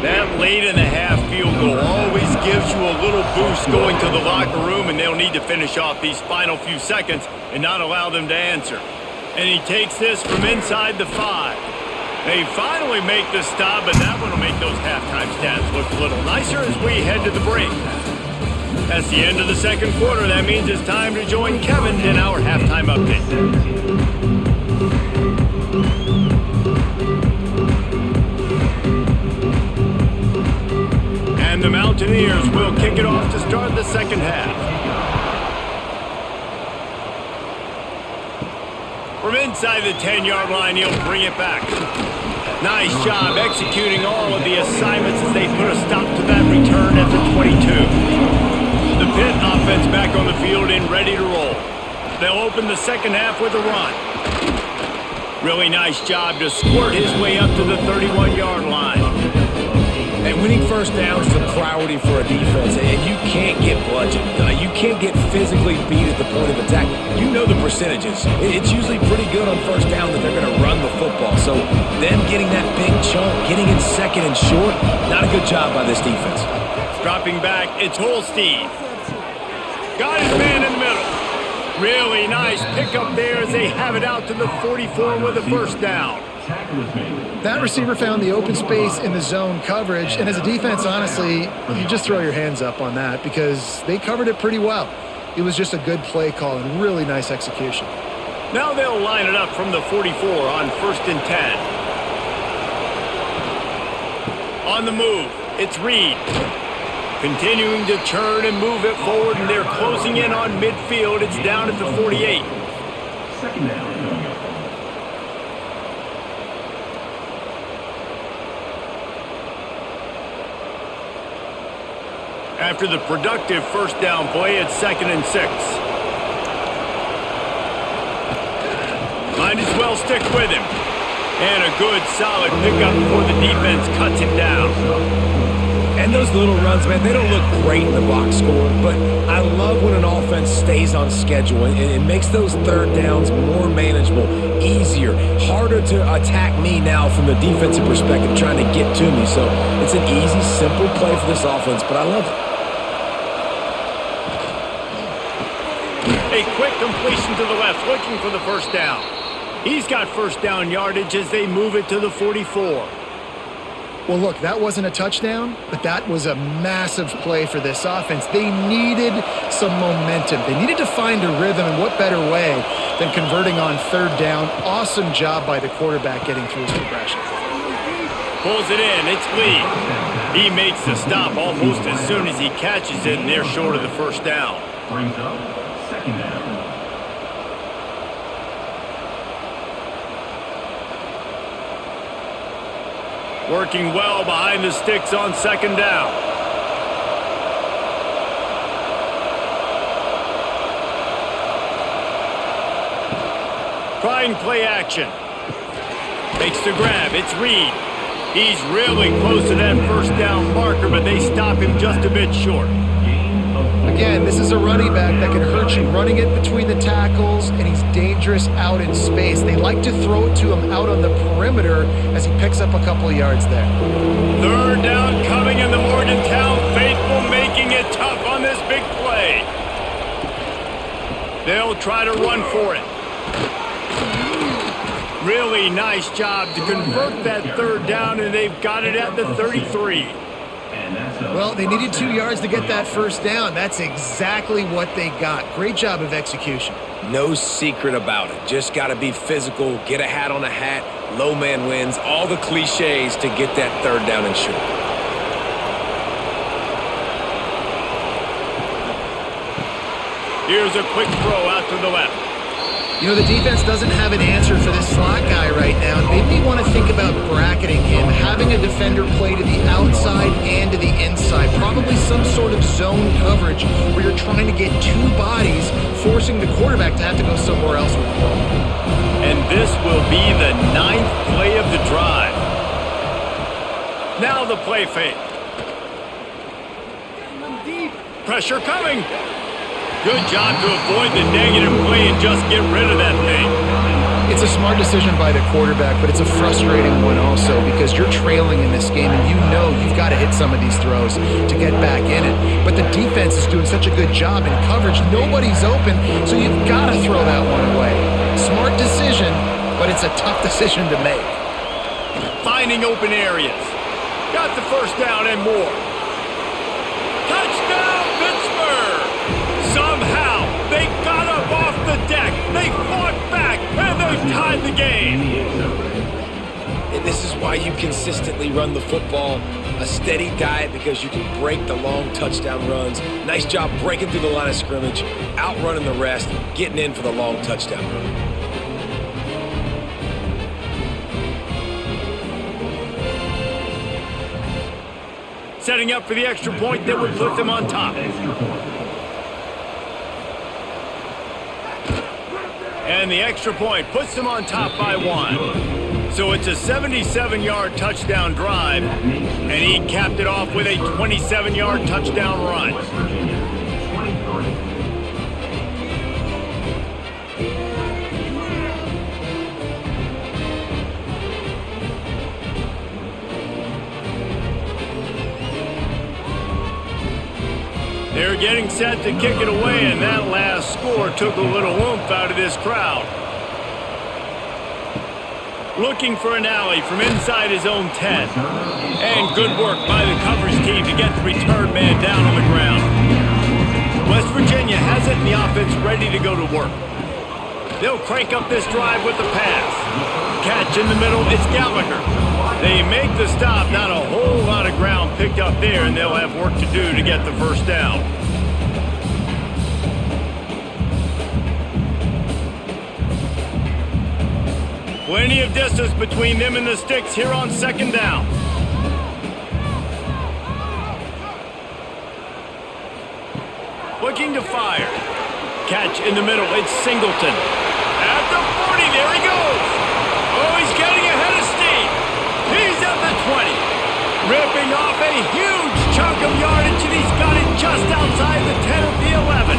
S1: That late in the half field goal always gives you a little boost going to the locker room, and they'll need to finish off these final few seconds and not allow them to answer. And he takes this from inside the 5. They finally make the stop, but that one will make those halftime stats look a little nicer as we head to the break. That's the end of the 2nd quarter. That means it's time to join Kevin in our halftime update. And the Mountaineers will kick it off to start the 2nd half. From inside the 10-yard line, he'll bring it back. Nice job executing all of the assignments as they put a stop to that return at the 22. The Pitt offense back on the field and ready to roll. They'll open the 2nd half with a run. Really nice job to squirt his way up to the 31-yard line.
S2: And winning first downs is a priority for a defense, and you can't get bludgeoned. You can't get physically beat at the point of attack. You know the percentages. It's usually pretty good on first down that they're going to run the football. So them getting that big chunk, getting it 2nd and short, not a good job by this defense.
S1: Dropping back, it's Holstein. Got his man in the middle. Really nice pickup there as they have it out to the 44 with a first down.
S3: That receiver found the open space in the zone coverage, and as a defense, honestly, you just throw your hands up on that because they covered it pretty well. It was just a good play call and really nice execution.
S1: Now they'll line it up from the 44 on 1st and 10. On the move, it's Reed. Continuing to turn and move it forward, and they're closing in on midfield. It's down at the 48.
S4: 2nd down.
S1: After the productive first down play, it's 2nd and 6. Might as well stick with him. And a good, solid pickup before the defense cuts him down.
S2: And those little runs, man, they don't look great in the box score, but I love when an offense stays on schedule, and it makes those 3rd downs more manageable, easier, harder to attack me now from the defensive perspective, trying to get to me. So it's an easy, simple play for this offense, but I love it.
S1: A quick completion to the left, looking for the first down. He's got first down yardage as they move it to the 44.
S3: Well, look, that wasn't a touchdown, but that was a massive play for this offense. They needed some momentum. They needed to find a rhythm, and what better way than converting on third down. Awesome job by the quarterback getting through his progression.
S1: Pulls it in. It's Lee. He makes the stop almost as soon as he catches it, and they're short of the first down.
S4: Brings up second down.
S1: Working well behind the sticks on second down. Trying play action. Makes the grab. It's Reed. He's really close to that first down marker, but they stop him just a bit short.
S3: Again, this is a running back that can hurt you, running it between the tackles, and he's dangerous out in space. They like to throw it to him out on the perimeter as he picks up a couple of yards there.
S1: Third down coming in the Morgantown faithful, making it tough on this big play. They'll try to run for it. Really nice job to convert that third down, and they've got it at the 33.
S3: Well, they needed 2 yards to get that first down. That's exactly what they got. Great job of execution.
S2: No secret about it. Just got to be physical, get a hat on a hat, low man wins, all the cliches to get that third down and short.
S1: Here's a quick throw out to the left.
S3: You know, the defense doesn't have an answer for this slot guy right now. They may want to think about bracketing him, having a defender play to the outside and to the inside. Probably some sort of zone coverage where you're trying to get two bodies, forcing the quarterback to have to go somewhere else with the ball.
S1: And this will be the 9th play of the drive. Now the play fake. Pressure coming. Good job to avoid the negative play and just get rid of that thing.
S3: It's a smart decision by the quarterback, but it's a frustrating one also because you're trailing in this game and you know you've got to hit some of these throws to get back in it. But the defense is doing such a good job in coverage. Nobody's open, so you've got to throw that one away. Smart decision, but it's a tough decision to make.
S1: Finding open areas. Got the first down and more. Touchdown, Pittsburgh! Somehow, they got up off the deck, they fought back, and they've tied the game.
S2: And this is why you consistently run the football, a steady diet because you can break the long touchdown runs. Nice job breaking through the line of scrimmage, outrunning the rest, getting in for the long touchdown run.
S1: Setting up for the extra point that would put them on top. And the extra point puts them on top by 1. So it's a 77-yard touchdown drive, and he capped it off with a 27-yard touchdown run. They're getting set to kick it away, and that last score took a little oomph out of this crowd. Looking for an alley from inside his own 10. And good work by the coverage team to get the return man down on the ground. West Virginia has it in the offense ready to go to work. They'll crank up this drive with the pass. Catch in the middle, it's Gallagher. They make the stop, not a whole lot of ground picked up there, and they'll have work to do to get the first down. Plenty of distance between them and the sticks here on second down. Looking to fire. Catch in the middle, it's Singleton. At the 40, there he goes. Oh, he's getting ahead of steam. He's at the 20. Ripping off a huge chunk of yardage, and he's got it just outside the 10 of the 11.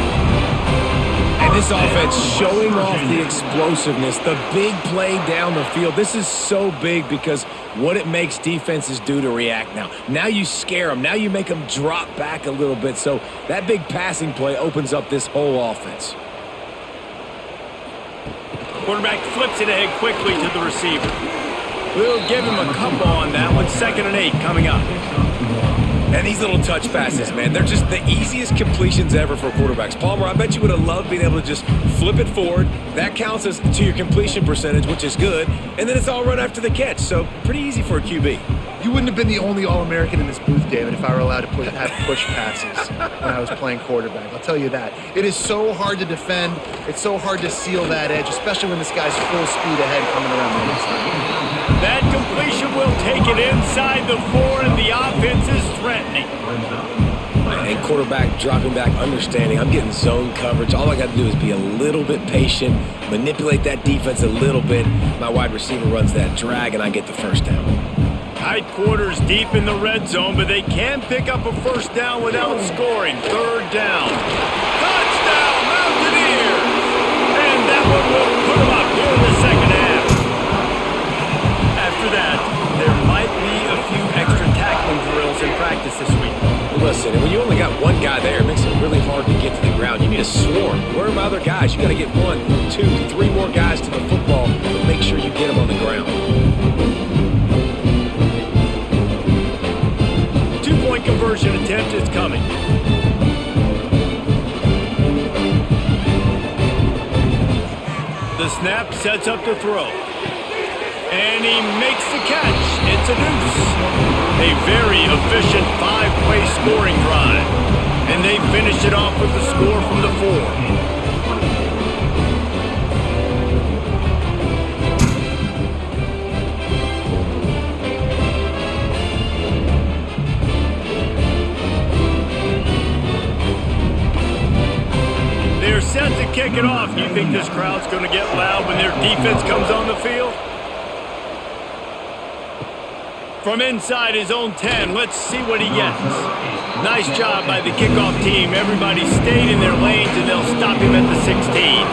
S2: And this offense showing off the explosiveness, the big play down the field. This is so big because what it makes defenses do to react now. Now you scare them. Now you make them drop back a little bit. So that big passing play opens up this whole offense.
S1: Quarterback flips it ahead quickly to the receiver. We'll give him a couple on that one. 2nd and 8 coming up.
S2: And these little touch passes, man, they're just the easiest completions ever for quarterbacks. Palmer, I bet you would have loved being able to just flip it forward. That counts as to your completion percentage, which is good. And then it's all run after the catch, so pretty easy for a QB.
S3: You wouldn't have been the only All-American in this booth, David, if I were allowed to have push passes when I was playing quarterback. I'll tell you that. It is so hard to defend. It's so hard to seal that edge, especially when this guy's full speed ahead coming around the inside.
S1: That completion will take it inside the 4, and the offense is threatening.
S2: And quarterback dropping back, understanding I'm getting zone coverage. All I got to do is be a little bit patient, manipulate that defense a little bit. My wide receiver runs that drag, and I get the first down.
S1: Tight quarters deep in the red zone, but they can pick up a first down without scoring. Third down. Touchdown, Mountaineers! And that one will put them up here in the second half. After that, there might be a few extra tackling drills in practice this week.
S2: Listen, when you only got one guy there, it makes it really hard to get to the ground. You need a swarm. Where are my other guys? You got to get 1, 2, 3 more guys to the football, but make sure you get them on the ground.
S1: Two-point conversion attempt is coming. The snap sets up the throw. And he makes the catch. It's a deuce. A very efficient 5-play scoring drive. And they finish it off with the score from the 4. They're set to kick it off. Do you think this crowd's going to get loud when their defense comes on the field? From inside his own 10, let's see what he gets. Nice job by the kickoff team. Everybody stayed in their lanes, and they'll stop him at the 16.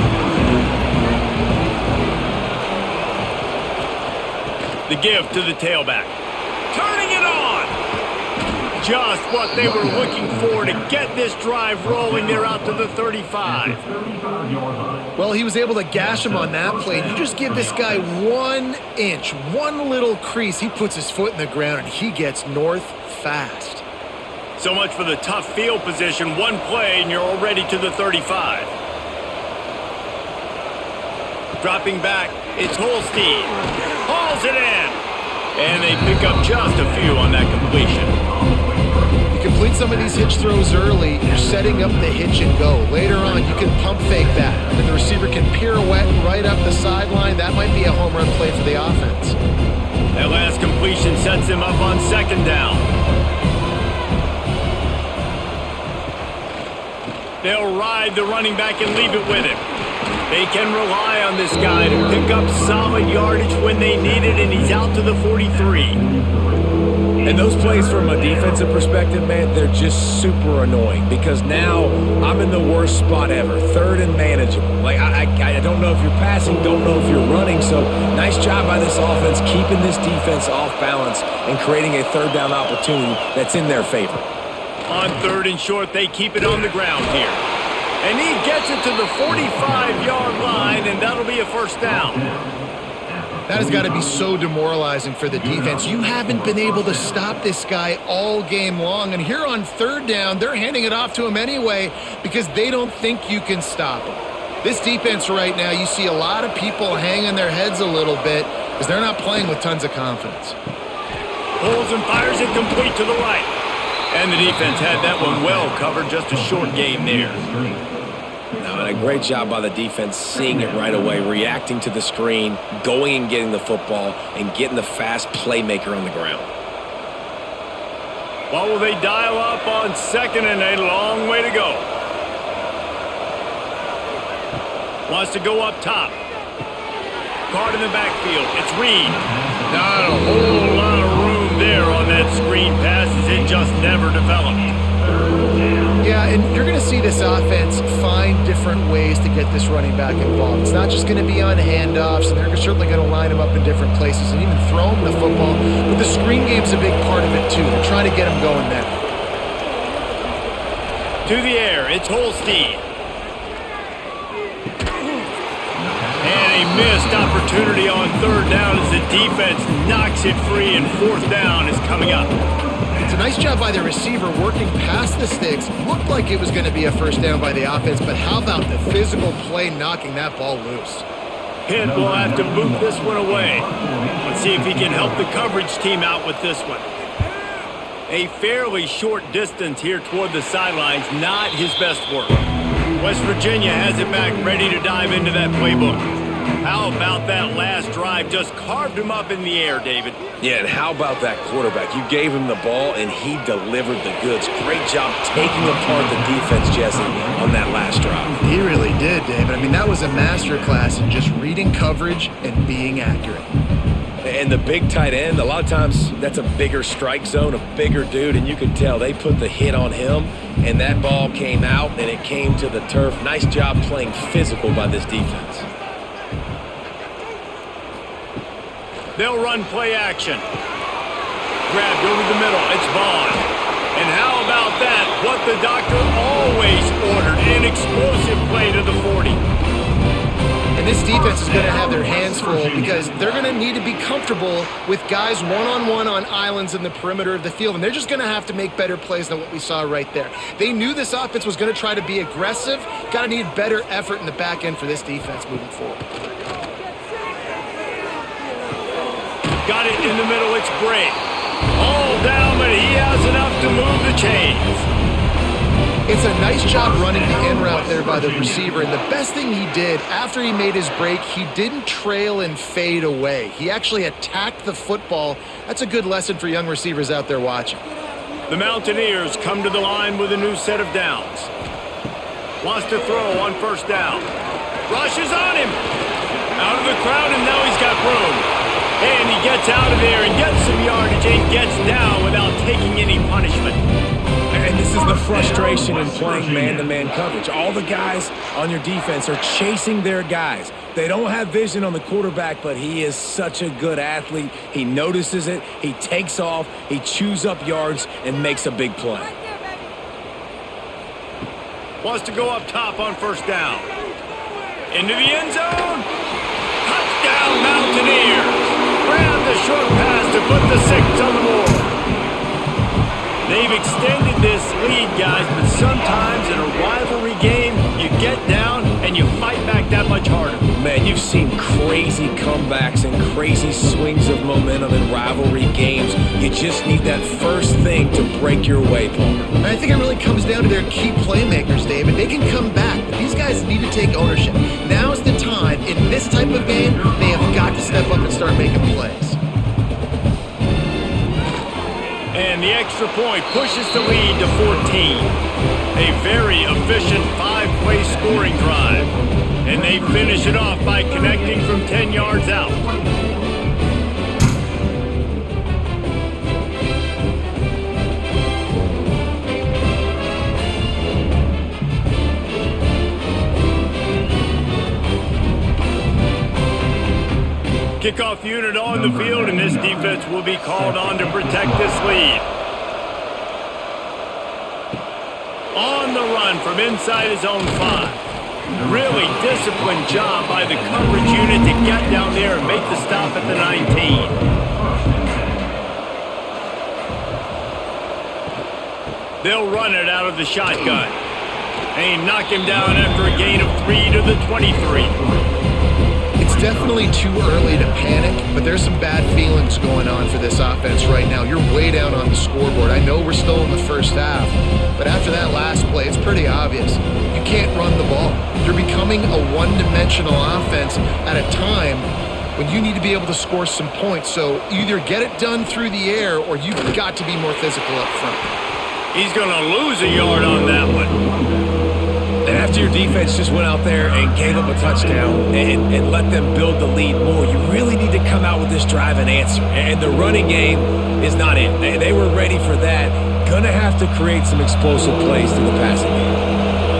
S1: The give to the tailback. Turning it on! Just what they were looking for to get this drive rolling. They're out to the 35.
S3: Well, he was able to gash him on that play. You just give this guy 1 inch, one little crease. He puts his foot in the ground, and he gets north fast.
S1: So much for the tough field position. One play, and you're already to the 35. Dropping back, it's Holstein. Hauls it in. And they pick up just a few on that completion.
S3: Complete some of these hitch throws early, you're setting up the hitch and go. Later on, you can pump fake that. I mean, the receiver can pirouette right up the sideline. That might be a home run play for the offense.
S1: That last completion sets him up on second down. They'll ride the running back and leave it with him. They can rely on this guy to pick up solid yardage when they need it, and he's out to the 43.
S2: And those plays from a defensive perspective, man, they're just super annoying because now I'm in the worst spot ever, third and manageable. Like, I don't know if you're passing, don't know if you're running, so nice job by this offense keeping this defense off balance and creating a third down opportunity that's in their favor.
S1: On third and short, they keep it on the ground here. And he gets it to the 45-yard line, and that'll be a first down.
S3: That has got to be so demoralizing for the defense. You haven't been able to stop this guy all game long. And here on third down, they're handing it off to him anyway because they don't think you can stop him. This defense right now, you see a lot of people hanging their heads a little bit because they're not playing with tons of confidence.
S1: Pulls and fires it complete to the right. And the defense had that one well covered. Just a short game there.
S2: No, and a great job by the defense seeing it right away, reacting to the screen, going and getting the football, and getting the fast playmaker on the ground.
S1: What will they dial up on second and a long way to go? Wants to go up top. Caught in the backfield. It's Reed. Not a whole lot of room there on that screen pass as it just never developed.
S3: Yeah, and you're going to see this offense find different ways to get this running back involved. It's not just going to be on handoffs, and they're certainly going to line him up in different places and even throw him the football. But the screen game's a big part of it, too. They're trying to get him going there.
S1: To the air, it's Holstein. And a missed opportunity on third down as the defense knocks it free, and fourth down is coming up.
S3: It's a nice job by the receiver working past the sticks. Looked like it was going to be a first down by the offense, but how about the physical play knocking that ball loose?
S1: Pitt will have to boot this one away. Let's see if he can help the coverage team out with this one. A fairly short distance here toward the sidelines, not his best work. West Virginia has it back, ready to dive into that playbook. How about that last drive? Just carved him up in the air, David.
S2: Yeah, and how about that quarterback? You gave him the ball, and he delivered the goods. Great job taking apart the defense, Jesse, on that last drive.
S3: He really did, David. I mean, that was a masterclass in just reading coverage and being accurate.
S2: And the big tight end, a lot of times that's a bigger strike zone, a bigger dude, and you can tell they put the hit on him, and that ball came out, and it came to the turf. Nice job playing physical by this defense.
S1: They'll run play action. Grabbed over the middle. It's Vaughn. And how about that? What the doctor always ordered. An explosive play to the 40.
S3: And this defense is going to have their hands full because they're going to need to be comfortable with guys one-on-one on islands in the perimeter of the field. And they're just going to have to make better plays than what we saw right there. They knew this offense was going to try to be aggressive. Got to need better effort in the back end for this defense moving forward.
S1: Got it in the middle, it's Bray. All down, but he has enough to move the chains.
S3: It's a nice job running the in route there by the receiver, and the best thing he did after he made his break, he didn't trail and fade away. He actually attacked the football. That's a good lesson for young receivers out there watching.
S1: The Mountaineers come to the line with a new set of downs. Wants to throw on first down. Rushes on him. Out of the crowd, and now he's got room. And he gets out of there and gets some yardage and gets down without taking any punishment.
S2: And this is the frustration in playing man-to-man coverage. All the guys on your defense are chasing their guys. They don't have vision on the quarterback, but he is such a good athlete. He notices it, he takes off, he chews up yards, and makes a big play.
S1: Wants to go up top on first down. Into the end zone. Touchdown, Mountaineers. Grab the short pass to put the 6 on the board. They've extended this lead, guys, but sometimes in a rivalry game, you get down and you fight back that much harder.
S2: Man, you've seen crazy comebacks and crazy swings of momentum in rivalry games. You just need that first thing to break your way, Palmer.
S3: I think it really comes down to their key playmakers, David. They can come back, but these guys need to take ownership. Now's the time. In this type of game, they have got to step up and start making plays.
S1: And the extra point pushes the lead to 14. A very efficient 5-play scoring drive. And they finish it off by connecting from 10 yards out. Kickoff unit on the field, and this defense will be called on to protect this lead. On the run from inside his own 5. Really disciplined job by the coverage unit to get down there and make the stop at the 19. They'll run it out of the shotgun. They knock him down after a gain of 3 to the 23.
S3: It's definitely too early to panic, but there's some bad feelings going on for this offense right now. You're way down on the scoreboard. I know we're still in the first half, but after that last play, it's pretty obvious. You can't run the ball. You're becoming a one-dimensional offense at a time when you need to be able to score some points. So either get it done through the air or you've got to be more physical up front.
S1: He's going to lose a yard on that one.
S2: And after your defense just went out there and gave up a touchdown and let them build the lead more, you really need to come out with this drive and answer. And the running game is not it. They were ready for that. Gonna have to create some explosive plays through the passing game.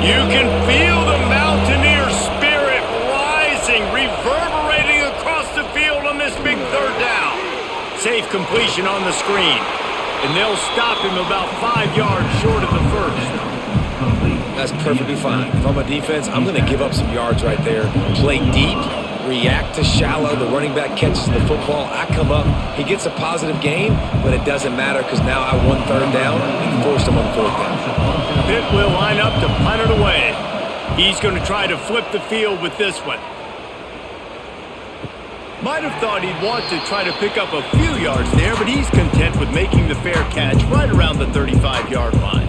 S1: You can feel the Mountaineer spirit rising, reverberating across the field on this big third down. Safe completion on the screen. And they'll stop him about 5 yards short of the first.
S2: That's perfectly fine. If I'm a defense, I'm going to give up some yards right there. Play deep react to shallow. The running back catches the football. I come up. He gets a positive gain, but it doesn't matter because now I won third down and forced him on fourth down.
S1: Pitt will line up to punt it away. He's going to try to flip the field with this one. Might have thought he'd want to try to pick up a few yards there, but he's content with making the fair catch right around the 35-yard line.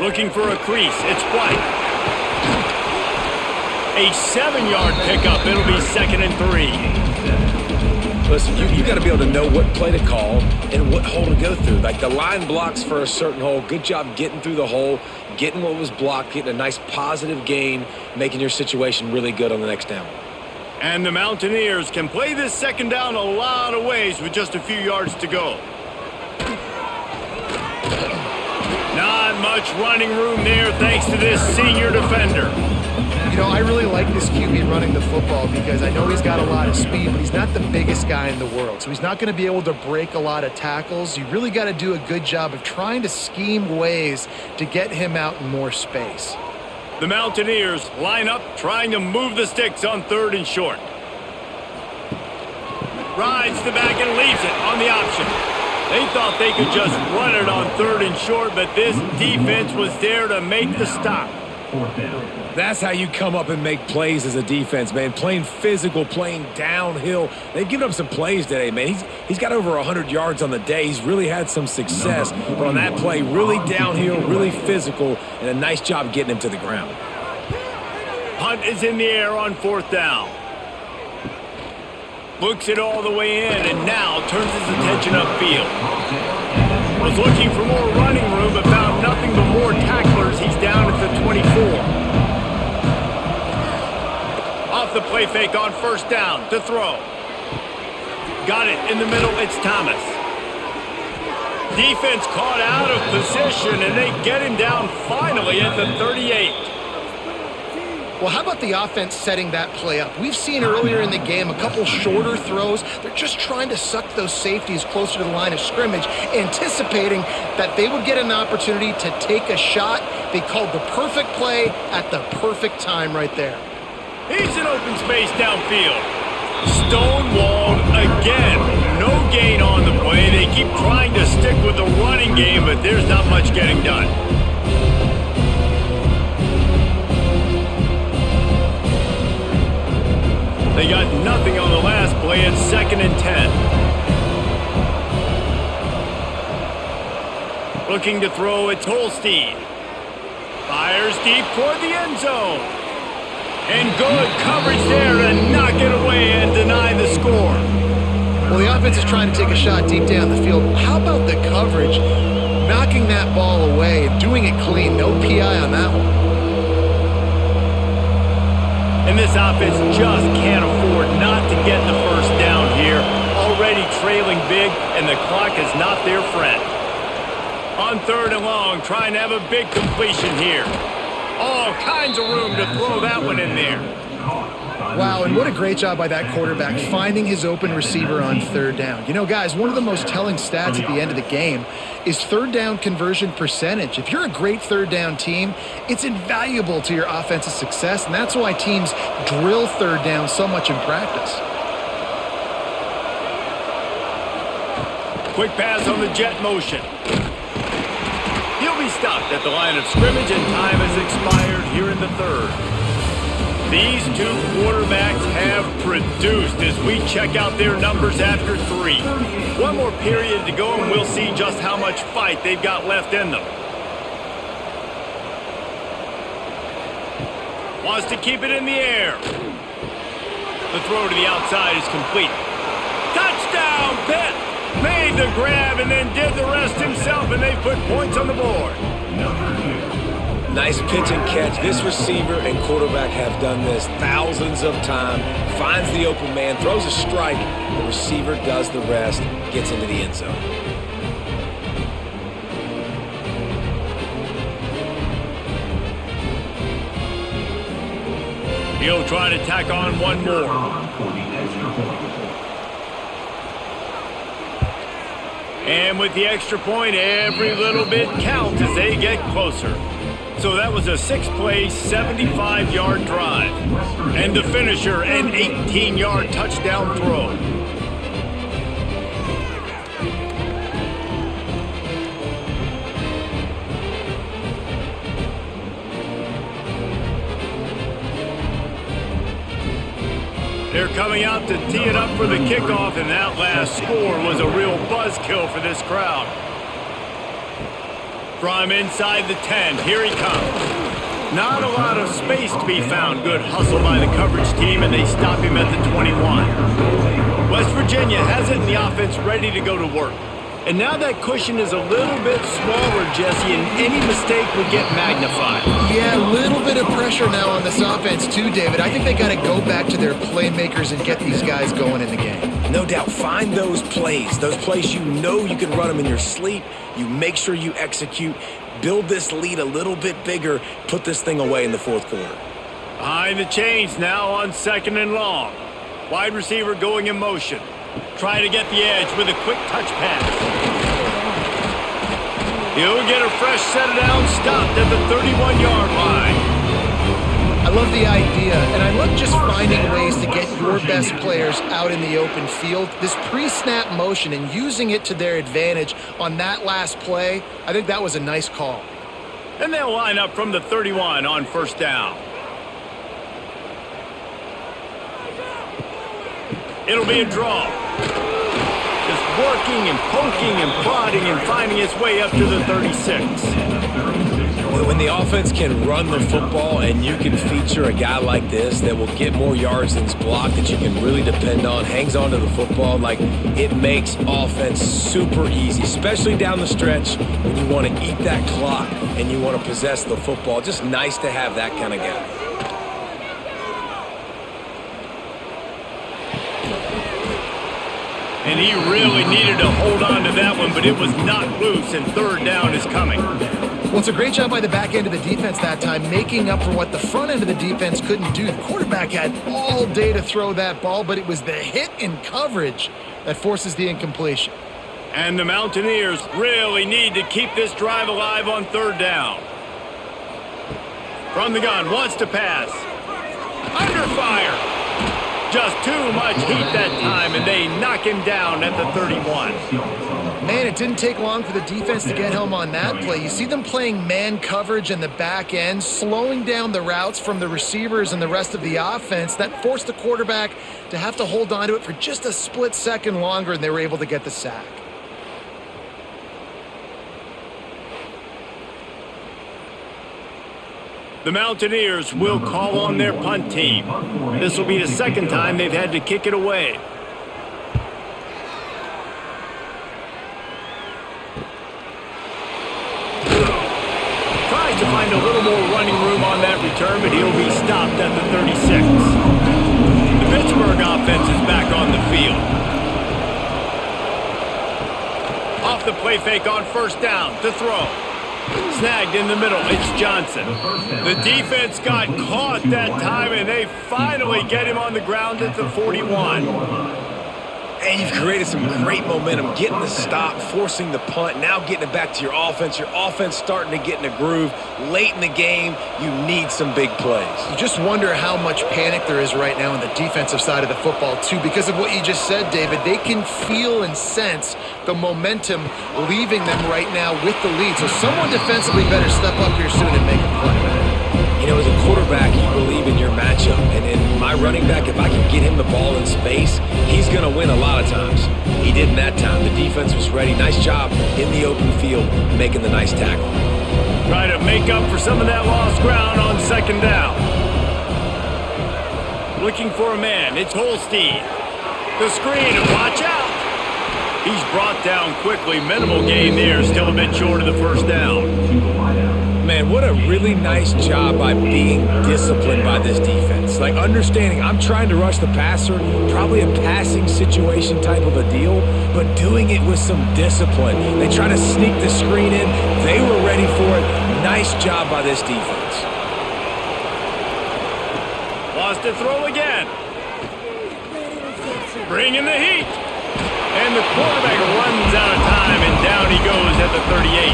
S1: Looking for a crease. It's White. A 7-yard pickup. It'll be 2nd and 3.
S2: Listen, you got to be able to know what play to call and what hole to go through. Like the line blocks for a certain hole. Good job getting through the hole, getting what was blocked, getting a nice positive gain, making your situation really good on the next down.
S1: And the Mountaineers can play this 2nd down a lot of ways with just a few yards to go. Not much running room there thanks to this senior defender.
S3: You know, I really like this QB running the football because I know he's got a lot of speed, but he's not the biggest guy in the world. So he's not going to be able to break a lot of tackles. You really got to do a good job of trying to scheme ways to get him out in more space.
S1: The Mountaineers line up trying to move the sticks on 3rd and short. Rides the back and leaves it on the option. They thought they could just run it on 3rd and short, but this defense was there to make the stop.
S2: That's how you come up and make plays as a defense, man. Playing physical, playing downhill. They've given up some plays today, man. He's got over 100 yards on the day. He's really had some success. But on that play, really downhill, really physical, and a nice job getting him to the ground.
S1: Punt is in the air on 4th down. Looks it all the way in and now turns his attention upfield. Was looking for more running room but found nothing but more tacklers. He's down at the 24. Off the play fake on 1st down to throw. Got it in the middle. It's Thomas. Defense caught out of position and they get him down finally at the 38.
S3: Well, how about the offense setting that play up? We've seen earlier in the game a couple shorter throws. They're just trying to suck those safeties closer to the line of scrimmage, anticipating that they would get an opportunity to take a shot. They called the perfect play at the perfect time right there.
S1: He's in open space downfield. Stonewalled again. No gain on the play. They keep trying to stick with the running game, but there's not much getting done. They got nothing on the last play. It's 2nd and 10. Looking to throw, it's Holstein. Fires deep toward the end zone. And good coverage there to knock it away and deny the score.
S3: Well, the offense is trying to take a shot deep down the field. How about the coverage? Knocking that ball away and doing it clean. No PI on that one.
S1: And this offense just can't afford not to get the 1st down here. Already trailing big, and the clock is not their friend. On 3rd and long, trying to have a big completion here. All kinds of room to throw that one in there.
S3: Wow, and what a great job by that quarterback finding his open receiver on 3rd down. You know, guys, one of the most telling stats at the end of the game is 3rd down conversion percentage. If you're a great 3rd down team, it's invaluable to your offensive success, and that's why teams drill 3rd down so much in practice.
S1: Quick pass on the jet motion. He'll be stopped at the line of scrimmage, and time has expired here in the 3rd. These two quarterbacks have produced as we check out their numbers after 3. One more period to go and we'll see just how much fight they've got left in them. Wants to keep it in the air. The throw to the outside is complete. Touchdown, Pitt! Made the grab and then did the rest himself, and they put points on the board.
S2: Nice pitch and catch. This receiver and quarterback have done this thousands of times. Finds the open man, throws a strike. The receiver does the rest, gets into the end zone.
S1: He'll try to tack on one more. And with the extra point, every little bit counts as they get closer. So that was a 6-play, 75-yard drive. And the finisher, an 18-yard touchdown throw. They're coming out to tee it up for the kickoff, and that last score was a real buzzkill for this crowd. From inside the 10, here he comes. Not a lot of space to be found. Good hustle by the coverage team, and they stop him at the 21. West Virginia has it in the offense ready to go to work. And now that cushion is a little bit smaller, Jesse, and any mistake would get magnified.
S3: Yeah, a little bit of pressure now on this offense too, David. I think they got to go back to their playmakers and get these guys going in the game.
S2: No doubt. Find those plays you know you can run them in your sleep. You make sure you execute. Build this lead a little bit bigger. Put this thing away in the fourth quarter.
S1: Behind the chains now on 2nd and long. Wide receiver going in motion. Trying to get the edge with a quick touch pass. He'll get a fresh set down, stopped at the 31-yard line.
S3: I love the idea, and I love just finding ways to get your best players out in the open field. This pre-snap motion and using it to their advantage on that last play, I think that was a nice call.
S1: And they'll line up from the 31 on 1st down. It'll be a draw. Just working and poking and prodding and finding its way up to the 36.
S2: When the offense can run the football and you can feature a guy like this that will get more yards than's blocked, that you can really depend on, hangs on to the football, like it makes offense super easy, especially down the stretch when you want to eat that clock and you want to possess the football. Just nice to have that kind of guy.
S1: And he really needed to hold on to that one, but it was not loose, and 3rd down is coming.
S3: Well, it's a great job by the back end of the defense that time, making up for what the front end of the defense couldn't do. The quarterback had all day to throw that ball, but it was the hit in coverage that forces the incompletion.
S1: And the Mountaineers really need to keep this drive alive on 3rd down. From the gun, wants to pass. Under fire. Just too much heat that time, and they knock him down at the 31.
S3: Man, it didn't take long for the defense to get home on that play. You see them playing man coverage in the back end, slowing down the routes from the receivers and the rest of the offense. That forced the quarterback to have to hold on to it for just a split second longer, and they were able to get the sack.
S1: The Mountaineers will call on their punt team. This will be the 2nd time they've had to kick it away. Tries to find a little more running room on that return, but he'll be stopped at the 36. The Pittsburgh offense is back on the field. Off the play fake on 1st down to throw. Snagged in the middle, it's Johnson. The defense got caught that time, and they finally get him on the ground at the 41.
S2: And you've created some great momentum, getting the stop, forcing the punt, now getting it back to your offense. Your offense starting to get in a groove. Late in the game, you need some big plays.
S3: You just wonder how much panic there is right now on the defensive side of the football, too. Because of what you just said, David, they can feel and sense the momentum leaving them right now with the lead. So someone defensively better step up here soon and make a play.
S2: You know, as a quarterback, you believe in your matchup. And in my running back, if I can get him the ball in space, he's going to win a lot of times. He didn't that time. The defense was ready. Nice job in the open field, making the nice tackle.
S1: Try to make up for some of that lost ground on 2nd down. Looking for a man. It's Holstein. The screen, and watch out. He's brought down quickly. Minimal gain there. Still a bit short of the 1st down.
S2: Man, what a really nice job by being disciplined by this defense. Like understanding I'm trying to rush the passer, probably a passing situation type of a deal, but doing it with some discipline. They try to sneak the screen in. They were ready for it. Nice job by this defense.
S1: Lost to throw again. Bringing the heat. And the quarterback runs out of time, and down he goes at the 38.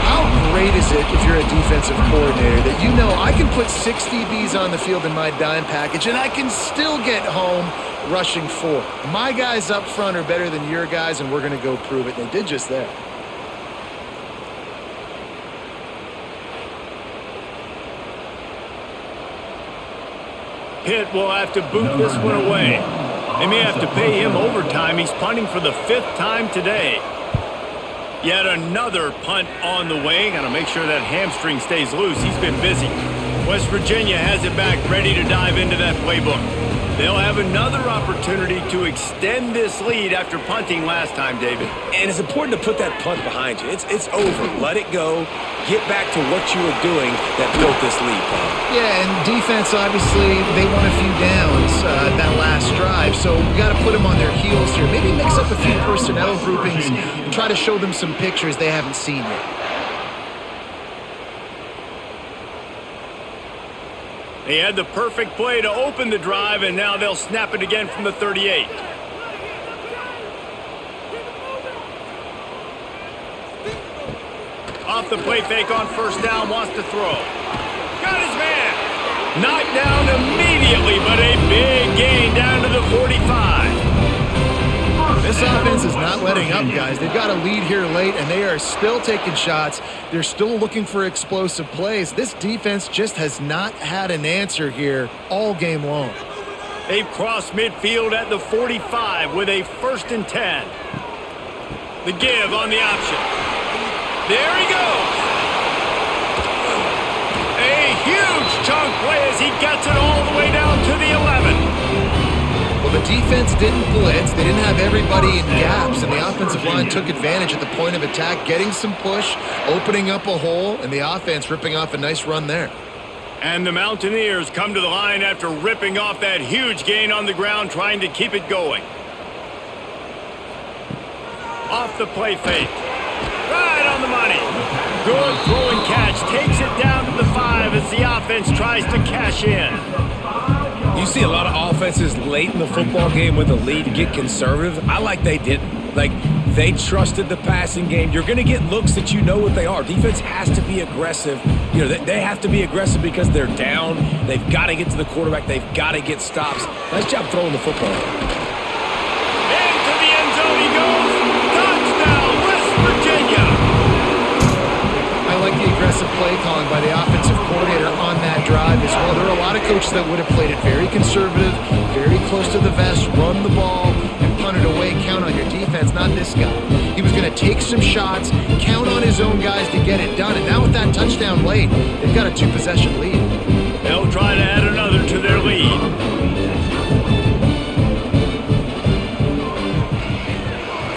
S3: How great is it if you're a defensive coordinator, that you know I can put 6 DBs on the field in my dime package and I can still get home rushing 4. My guys up front are better than your guys, and we're going to go prove it. And they did just that.
S1: Pitt will have to boot this one away. They may have to pay him overtime. He's punting for the 5th time today. Yet another punt on the way. Got to make sure that hamstring stays loose. He's been busy. West Virginia has it back, ready to dive into that playbook. They'll have another opportunity to extend this lead after punting last time, David.
S2: And it's important to put that punt behind you. It's over. Let it go. Get back to what you were doing that built this lead, Paul.
S3: Yeah, and defense, obviously, they won a few downs that last drive, so we got to put them on their heels here. Maybe mix up a few personnel groupings and try to show them some pictures they haven't seen yet.
S1: He had the perfect play to open the drive, and now they'll snap it again from the 38. Off the play fake on first down, wants to throw. Got his man. Knocked down immediately, but a big gain down to the 45.
S3: This offense is not letting up, guys. They've got a lead here late, and they are still taking shots. They're still looking for explosive plays. This defense just has not had an answer here all game long.
S1: They've crossed midfield at the 45 with a 1st and 10. The give on the option. There he goes. A huge chunk play as he gets it all the way down to the 11.
S3: Well, the defense didn't blitz. They didn't have everybody in gaps, and the offensive line took advantage at the point of attack, getting some push, opening up a hole, and the offense ripping off a nice run there.
S1: And the Mountaineers come to the line after ripping off that huge gain on the ground, trying to keep it going. Off the play fake. Right on the money. Good throwing catch. Takes it down to the 5 as the offense tries to cash in.
S2: You see a lot of offenses late in the football game with a lead get conservative. I like they didn't. Like, they trusted the passing game. You're going to get looks that you know what they are. Defense has to be aggressive. You know, they have to be aggressive because they're down. They've got to get to the quarterback. They've got to get stops. Nice job throwing the football.
S1: Into the end zone he goes. Touchdown, West Virginia.
S3: I like the aggressive play calling by the offensive coordinator on that drive as well. There are a lot of coaches that would have played it very conservative, very close to the vest, run the ball, and punt it away, count on your defense. Not this guy. He was going to take some shots, count on his own guys to get it done, and now with that touchdown late, they've got a 2-possession lead.
S1: They'll try to add another to their lead.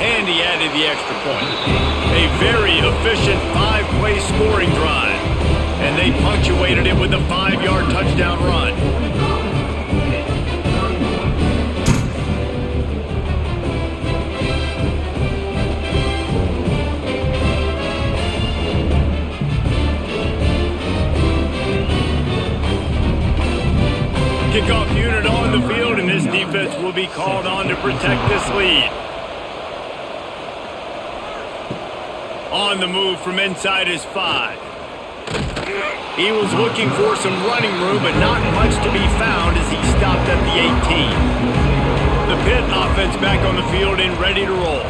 S1: And he added the extra point. A very efficient 5-play scoring drive. And they punctuated it with a 5-yard touchdown run. Kickoff unit on the field, and this defense will be called on to protect this lead. On the move from inside his 5. He was looking for some running room, but not much to be found as he stopped at the 18. The Pitt offense back on the field and ready to roll.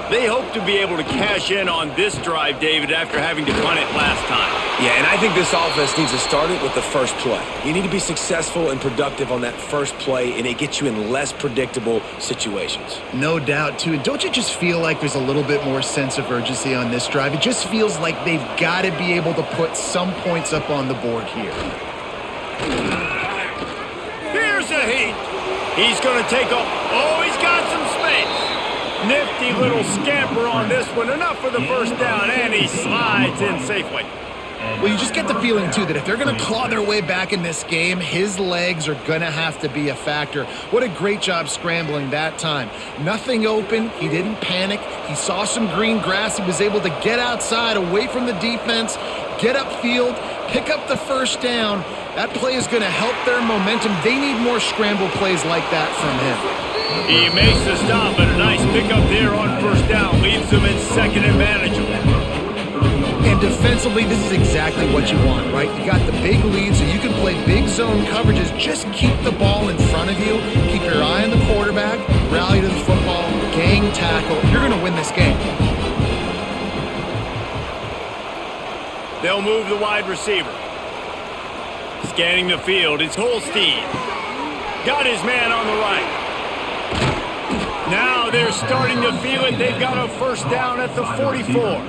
S1: They hope to be able to cash in on this drive, David, after having to punt it last time.
S2: Yeah, and I think this offense needs to start it with the first play. You need to be successful and productive on that first play, and it gets you in less predictable situations.
S3: No doubt, too. And don't you just feel like there's a little bit more sense of urgency on this drive? It just feels like they've got to be able to put some points up on the board here.
S1: Here's a heat. He's going to take off. Oh, he's got some space. Nifty little scamper on this one. Enough for the first down, and he slides in safely.
S3: Well, you just get the feeling, too, that if they're going to claw their way back in this game, his legs are going to have to be a factor. What a great job scrambling that time. Nothing open. He didn't panic. He saw some green grass. He was able to get outside, away from the defense, get upfield, pick up the first down. That play is going to help their momentum. They need more scramble plays like that from him.
S1: He makes the stop, but a nice pickup there on first down. Leaves them in second and manageable.
S3: And defensively, this is exactly what you want, right? You got the big lead, so you can play big zone coverages. Just keep the ball in front of you. Keep your eye on the quarterback. Rally to the football. Gang tackle. You're going to win this game.
S1: They'll move the wide receiver. Scanning the field, it's Holstein. Got his man on the right. Now they're starting to feel it. They've got a first down at the 44.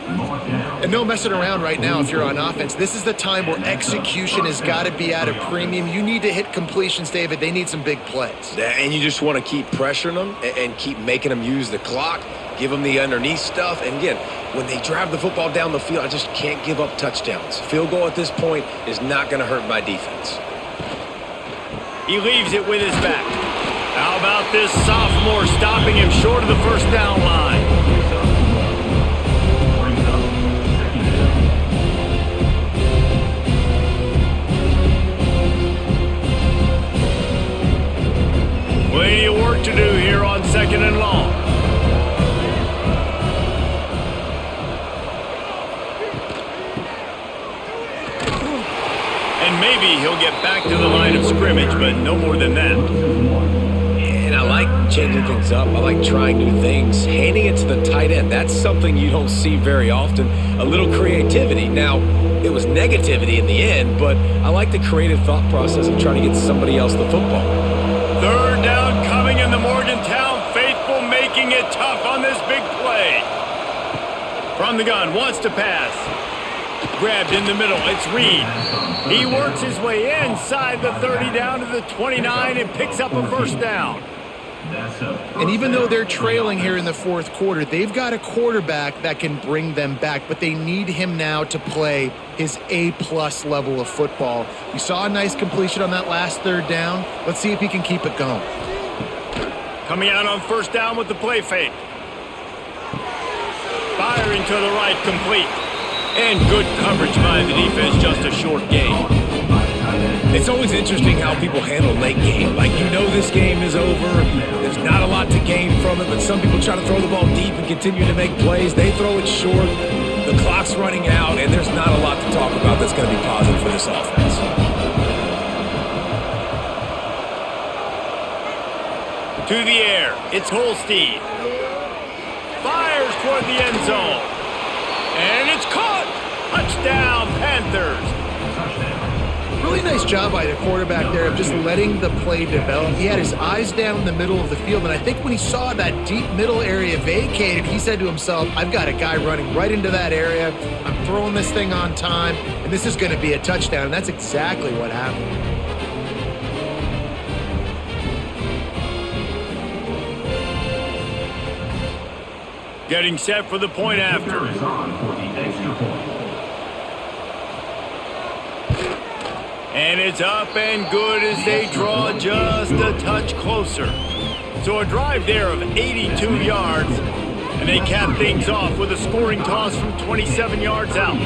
S3: And no messing around right now if you're on offense. This is the time where execution has got to be at a premium. You need to hit completions, David. They need some big plays.
S2: And you just want to keep pressuring them and keep making them use the clock, give them the underneath stuff. And again, when they drive the football down the field, I just can't give up touchdowns. Field goal at this point is not going to hurt my defense.
S1: He leaves it with his back. How about this sophomore stopping him short of the first down line? Plenty of work to do here on 2nd and long. And maybe he'll get back to the line of scrimmage, but no more than that.
S2: And I like changing things up. I like trying new things. Handing it to the tight end, that's something you don't see very often. A little creativity. Now, it was negativity in the end, but I like the creative thought process of trying to get somebody else the football.
S1: 3rd down coming in the Morgantown faithful, making it tough on this big play. From the gun, wants to pass. Grabbed in the middle, it's Reed. He works his way inside the 30 down to the 29 and picks up a first down.
S3: And even though they're trailing here in the 4th quarter, they've got a quarterback that can bring them back, but they need him now to play his A-plus level of football. You saw a nice completion on that last 3rd down. Let's see if he can keep it going.
S1: Coming out on first down with the play fake. Firing to the right, complete. And good coverage by the defense, just a short gain.
S2: It's always interesting how people handle late game. Like, you know this game is over. There's not a lot to gain from it, but some people try to throw the ball deep and continue to make plays. They throw it short. The clock's running out, and there's not a lot to talk about that's going to be positive for this offense.
S1: To the air, it's Holstein. Fires toward the end zone. And it's caught! Touchdown, Panthers!
S3: Really nice job by the quarterback there of just letting the play develop. He had his eyes down in the middle of the field, and I think when he saw that deep middle area vacated, he said to himself, I've got a guy running right into that area. I'm throwing this thing on time, and this is going to be a touchdown, and that's exactly what happened.
S1: Getting set for the point after. And it's up and good as they draw just a touch closer. So a drive there of 82 yards, and they cap things off with a scoring toss from 27 yards out.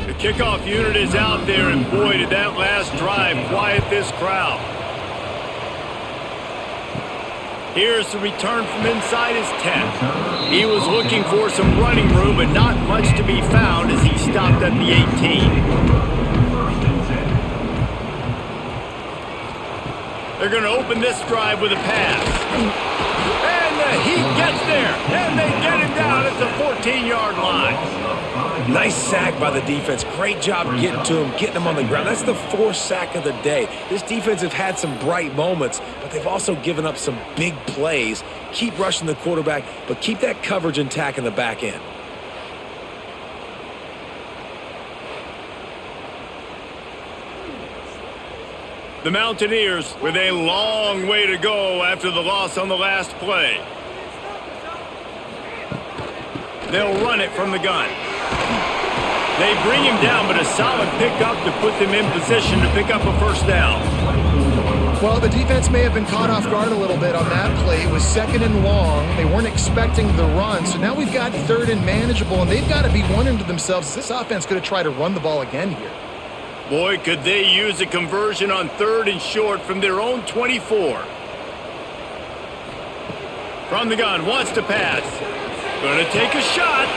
S1: The kickoff unit is out there, and boy, did that last drive quiet this crowd. Here's the return from inside his 10. He was looking for some running room, but not much to be found as he stopped at the 18. They're going to open this drive with a pass. And the Heat gets there, and they get him down at the 14-yard line.
S2: Nice sack by the defense. Great job getting to him, getting him on the ground. That's the 4th sack of the day. This defense have had some bright moments, but they've also given up some big plays. Keep rushing the quarterback, but keep that coverage intact in the back end.
S1: The Mountaineers with a long way to go after the loss on the last play. They'll run it from the gun. They bring him down, but a solid pickup to put them in position to pick up a first down.
S3: Well, the defense may have been caught off guard a little bit on that play. It was 2nd and long. They weren't expecting the run, so now we've got 3rd and manageable, and they've got to be wondering to themselves, is this offense going to try to run the ball again here?
S1: Boy, could they use a conversion on 3rd and short from their own 24. From the gun, wants to pass. Gonna take a shot.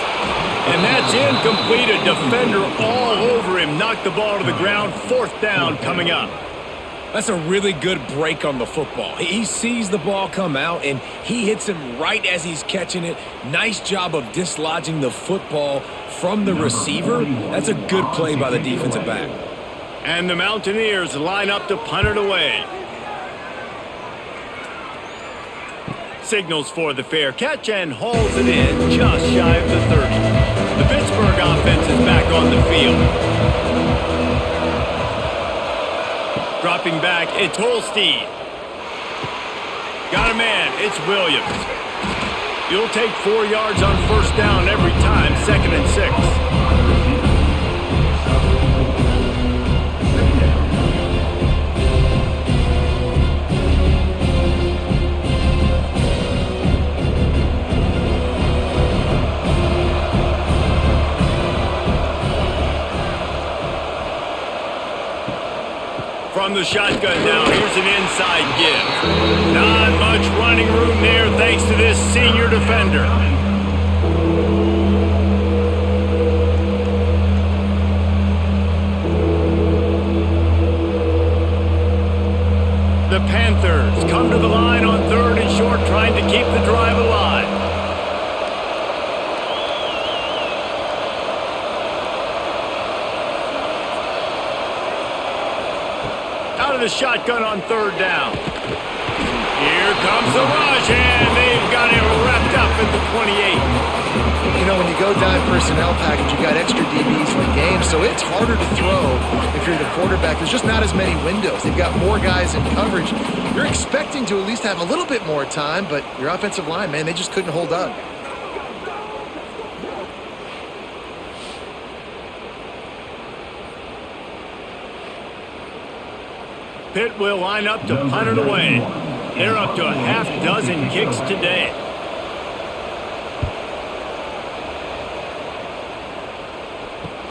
S1: And that's incomplete. A defender all over him. Knocked the ball to the ground. 4th down coming up.
S2: That's a really good break on the football. He sees the ball come out, and he hits him right as he's catching it. Nice job of dislodging the football from the receiver. That's a good play by the defensive back.
S1: And the Mountaineers line up to punt it away. Signals for the fair catch and hauls it in just shy of the 30. The Pittsburgh offense is back on the field. Dropping back, it's Holstein. Got a man, it's Williams. You'll take 4 yards on 1st down every time, 2nd and 6. From the shotgun now, here's an inside give. Not much running room there thanks to this senior defender. The Panthers come to the line on 3rd and short, trying to keep the drive alive. Out of the shotgun on 3rd down. Here comes the rush, and they've got it wrapped up at the 28.
S3: You know, when you go dime personnel package, you got extra DBs in the game, so it's harder to throw if you're the quarterback. There's just not as many windows. They've got more guys in coverage. You're expecting to at least have a little bit more time, but your offensive line, man, they just couldn't hold up.
S1: Pitt will line up to punt it away. They're up to a half dozen kicks today.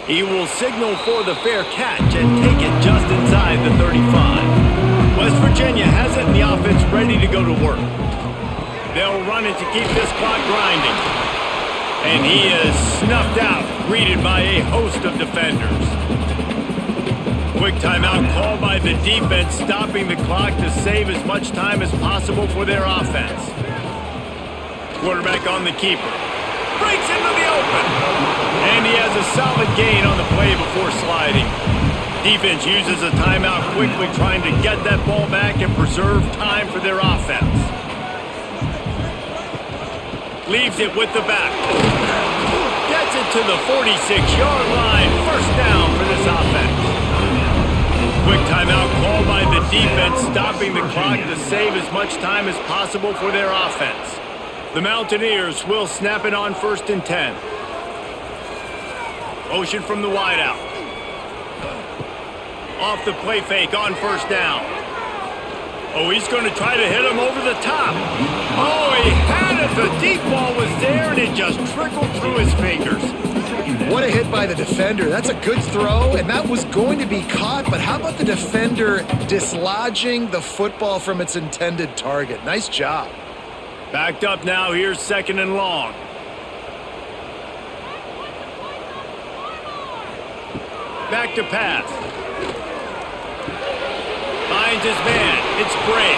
S1: He will signal for the fair catch and take it just inside the 35. West Virginia has it and the offense ready to go to work. They'll run it to keep this clock grinding. And he is snuffed out, greeted by a host of defenders. Quick timeout called by the defense, stopping the clock to save as much time as possible for their offense. Quarterback on the keeper. Breaks into the open. And he has a solid gain on the play before sliding. Defense uses a timeout quickly, trying to get that ball back and preserve time for their offense. Leaves it with the back. Gets it to the 46-yard line. 1st down for this offense. Quick timeout called by the defense, stopping the clock to save as much time as possible for their offense. The Mountaineers will snap it on 1st and 10. Motion from the wideout. Off the play fake on 1st down. Oh, he's going to try to hit him over the top. Oh, he had it. The deep ball was there, and it just trickled through his fingers.
S3: What a hit by the defender. That's a good throw, and that was going to be caught, but how about the defender dislodging the football from its intended target? Nice job.
S1: Backed up now. Here's 2nd and long. Back to pass. Finds his man. It's Bray.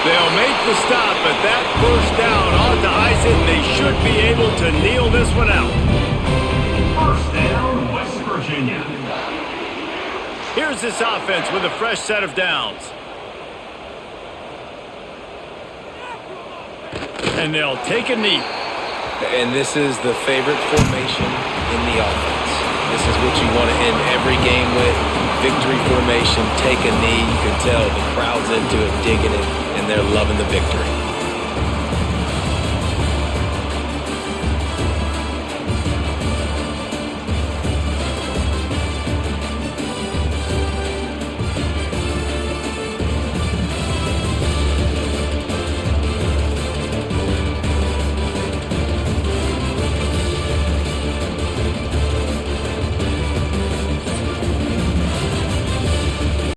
S1: They'll make the stop, but that 1st down ought to ice it, and they should be able to kneel this one out.
S4: 1st down, West Virginia.
S1: Here's this offense with a fresh set of downs. And they'll take a knee.
S2: And this is the favorite formation in the offense. This is what you want to end every game with. Victory formation, take a knee. You can tell the crowd's into it, digging it, and they're loving the victory.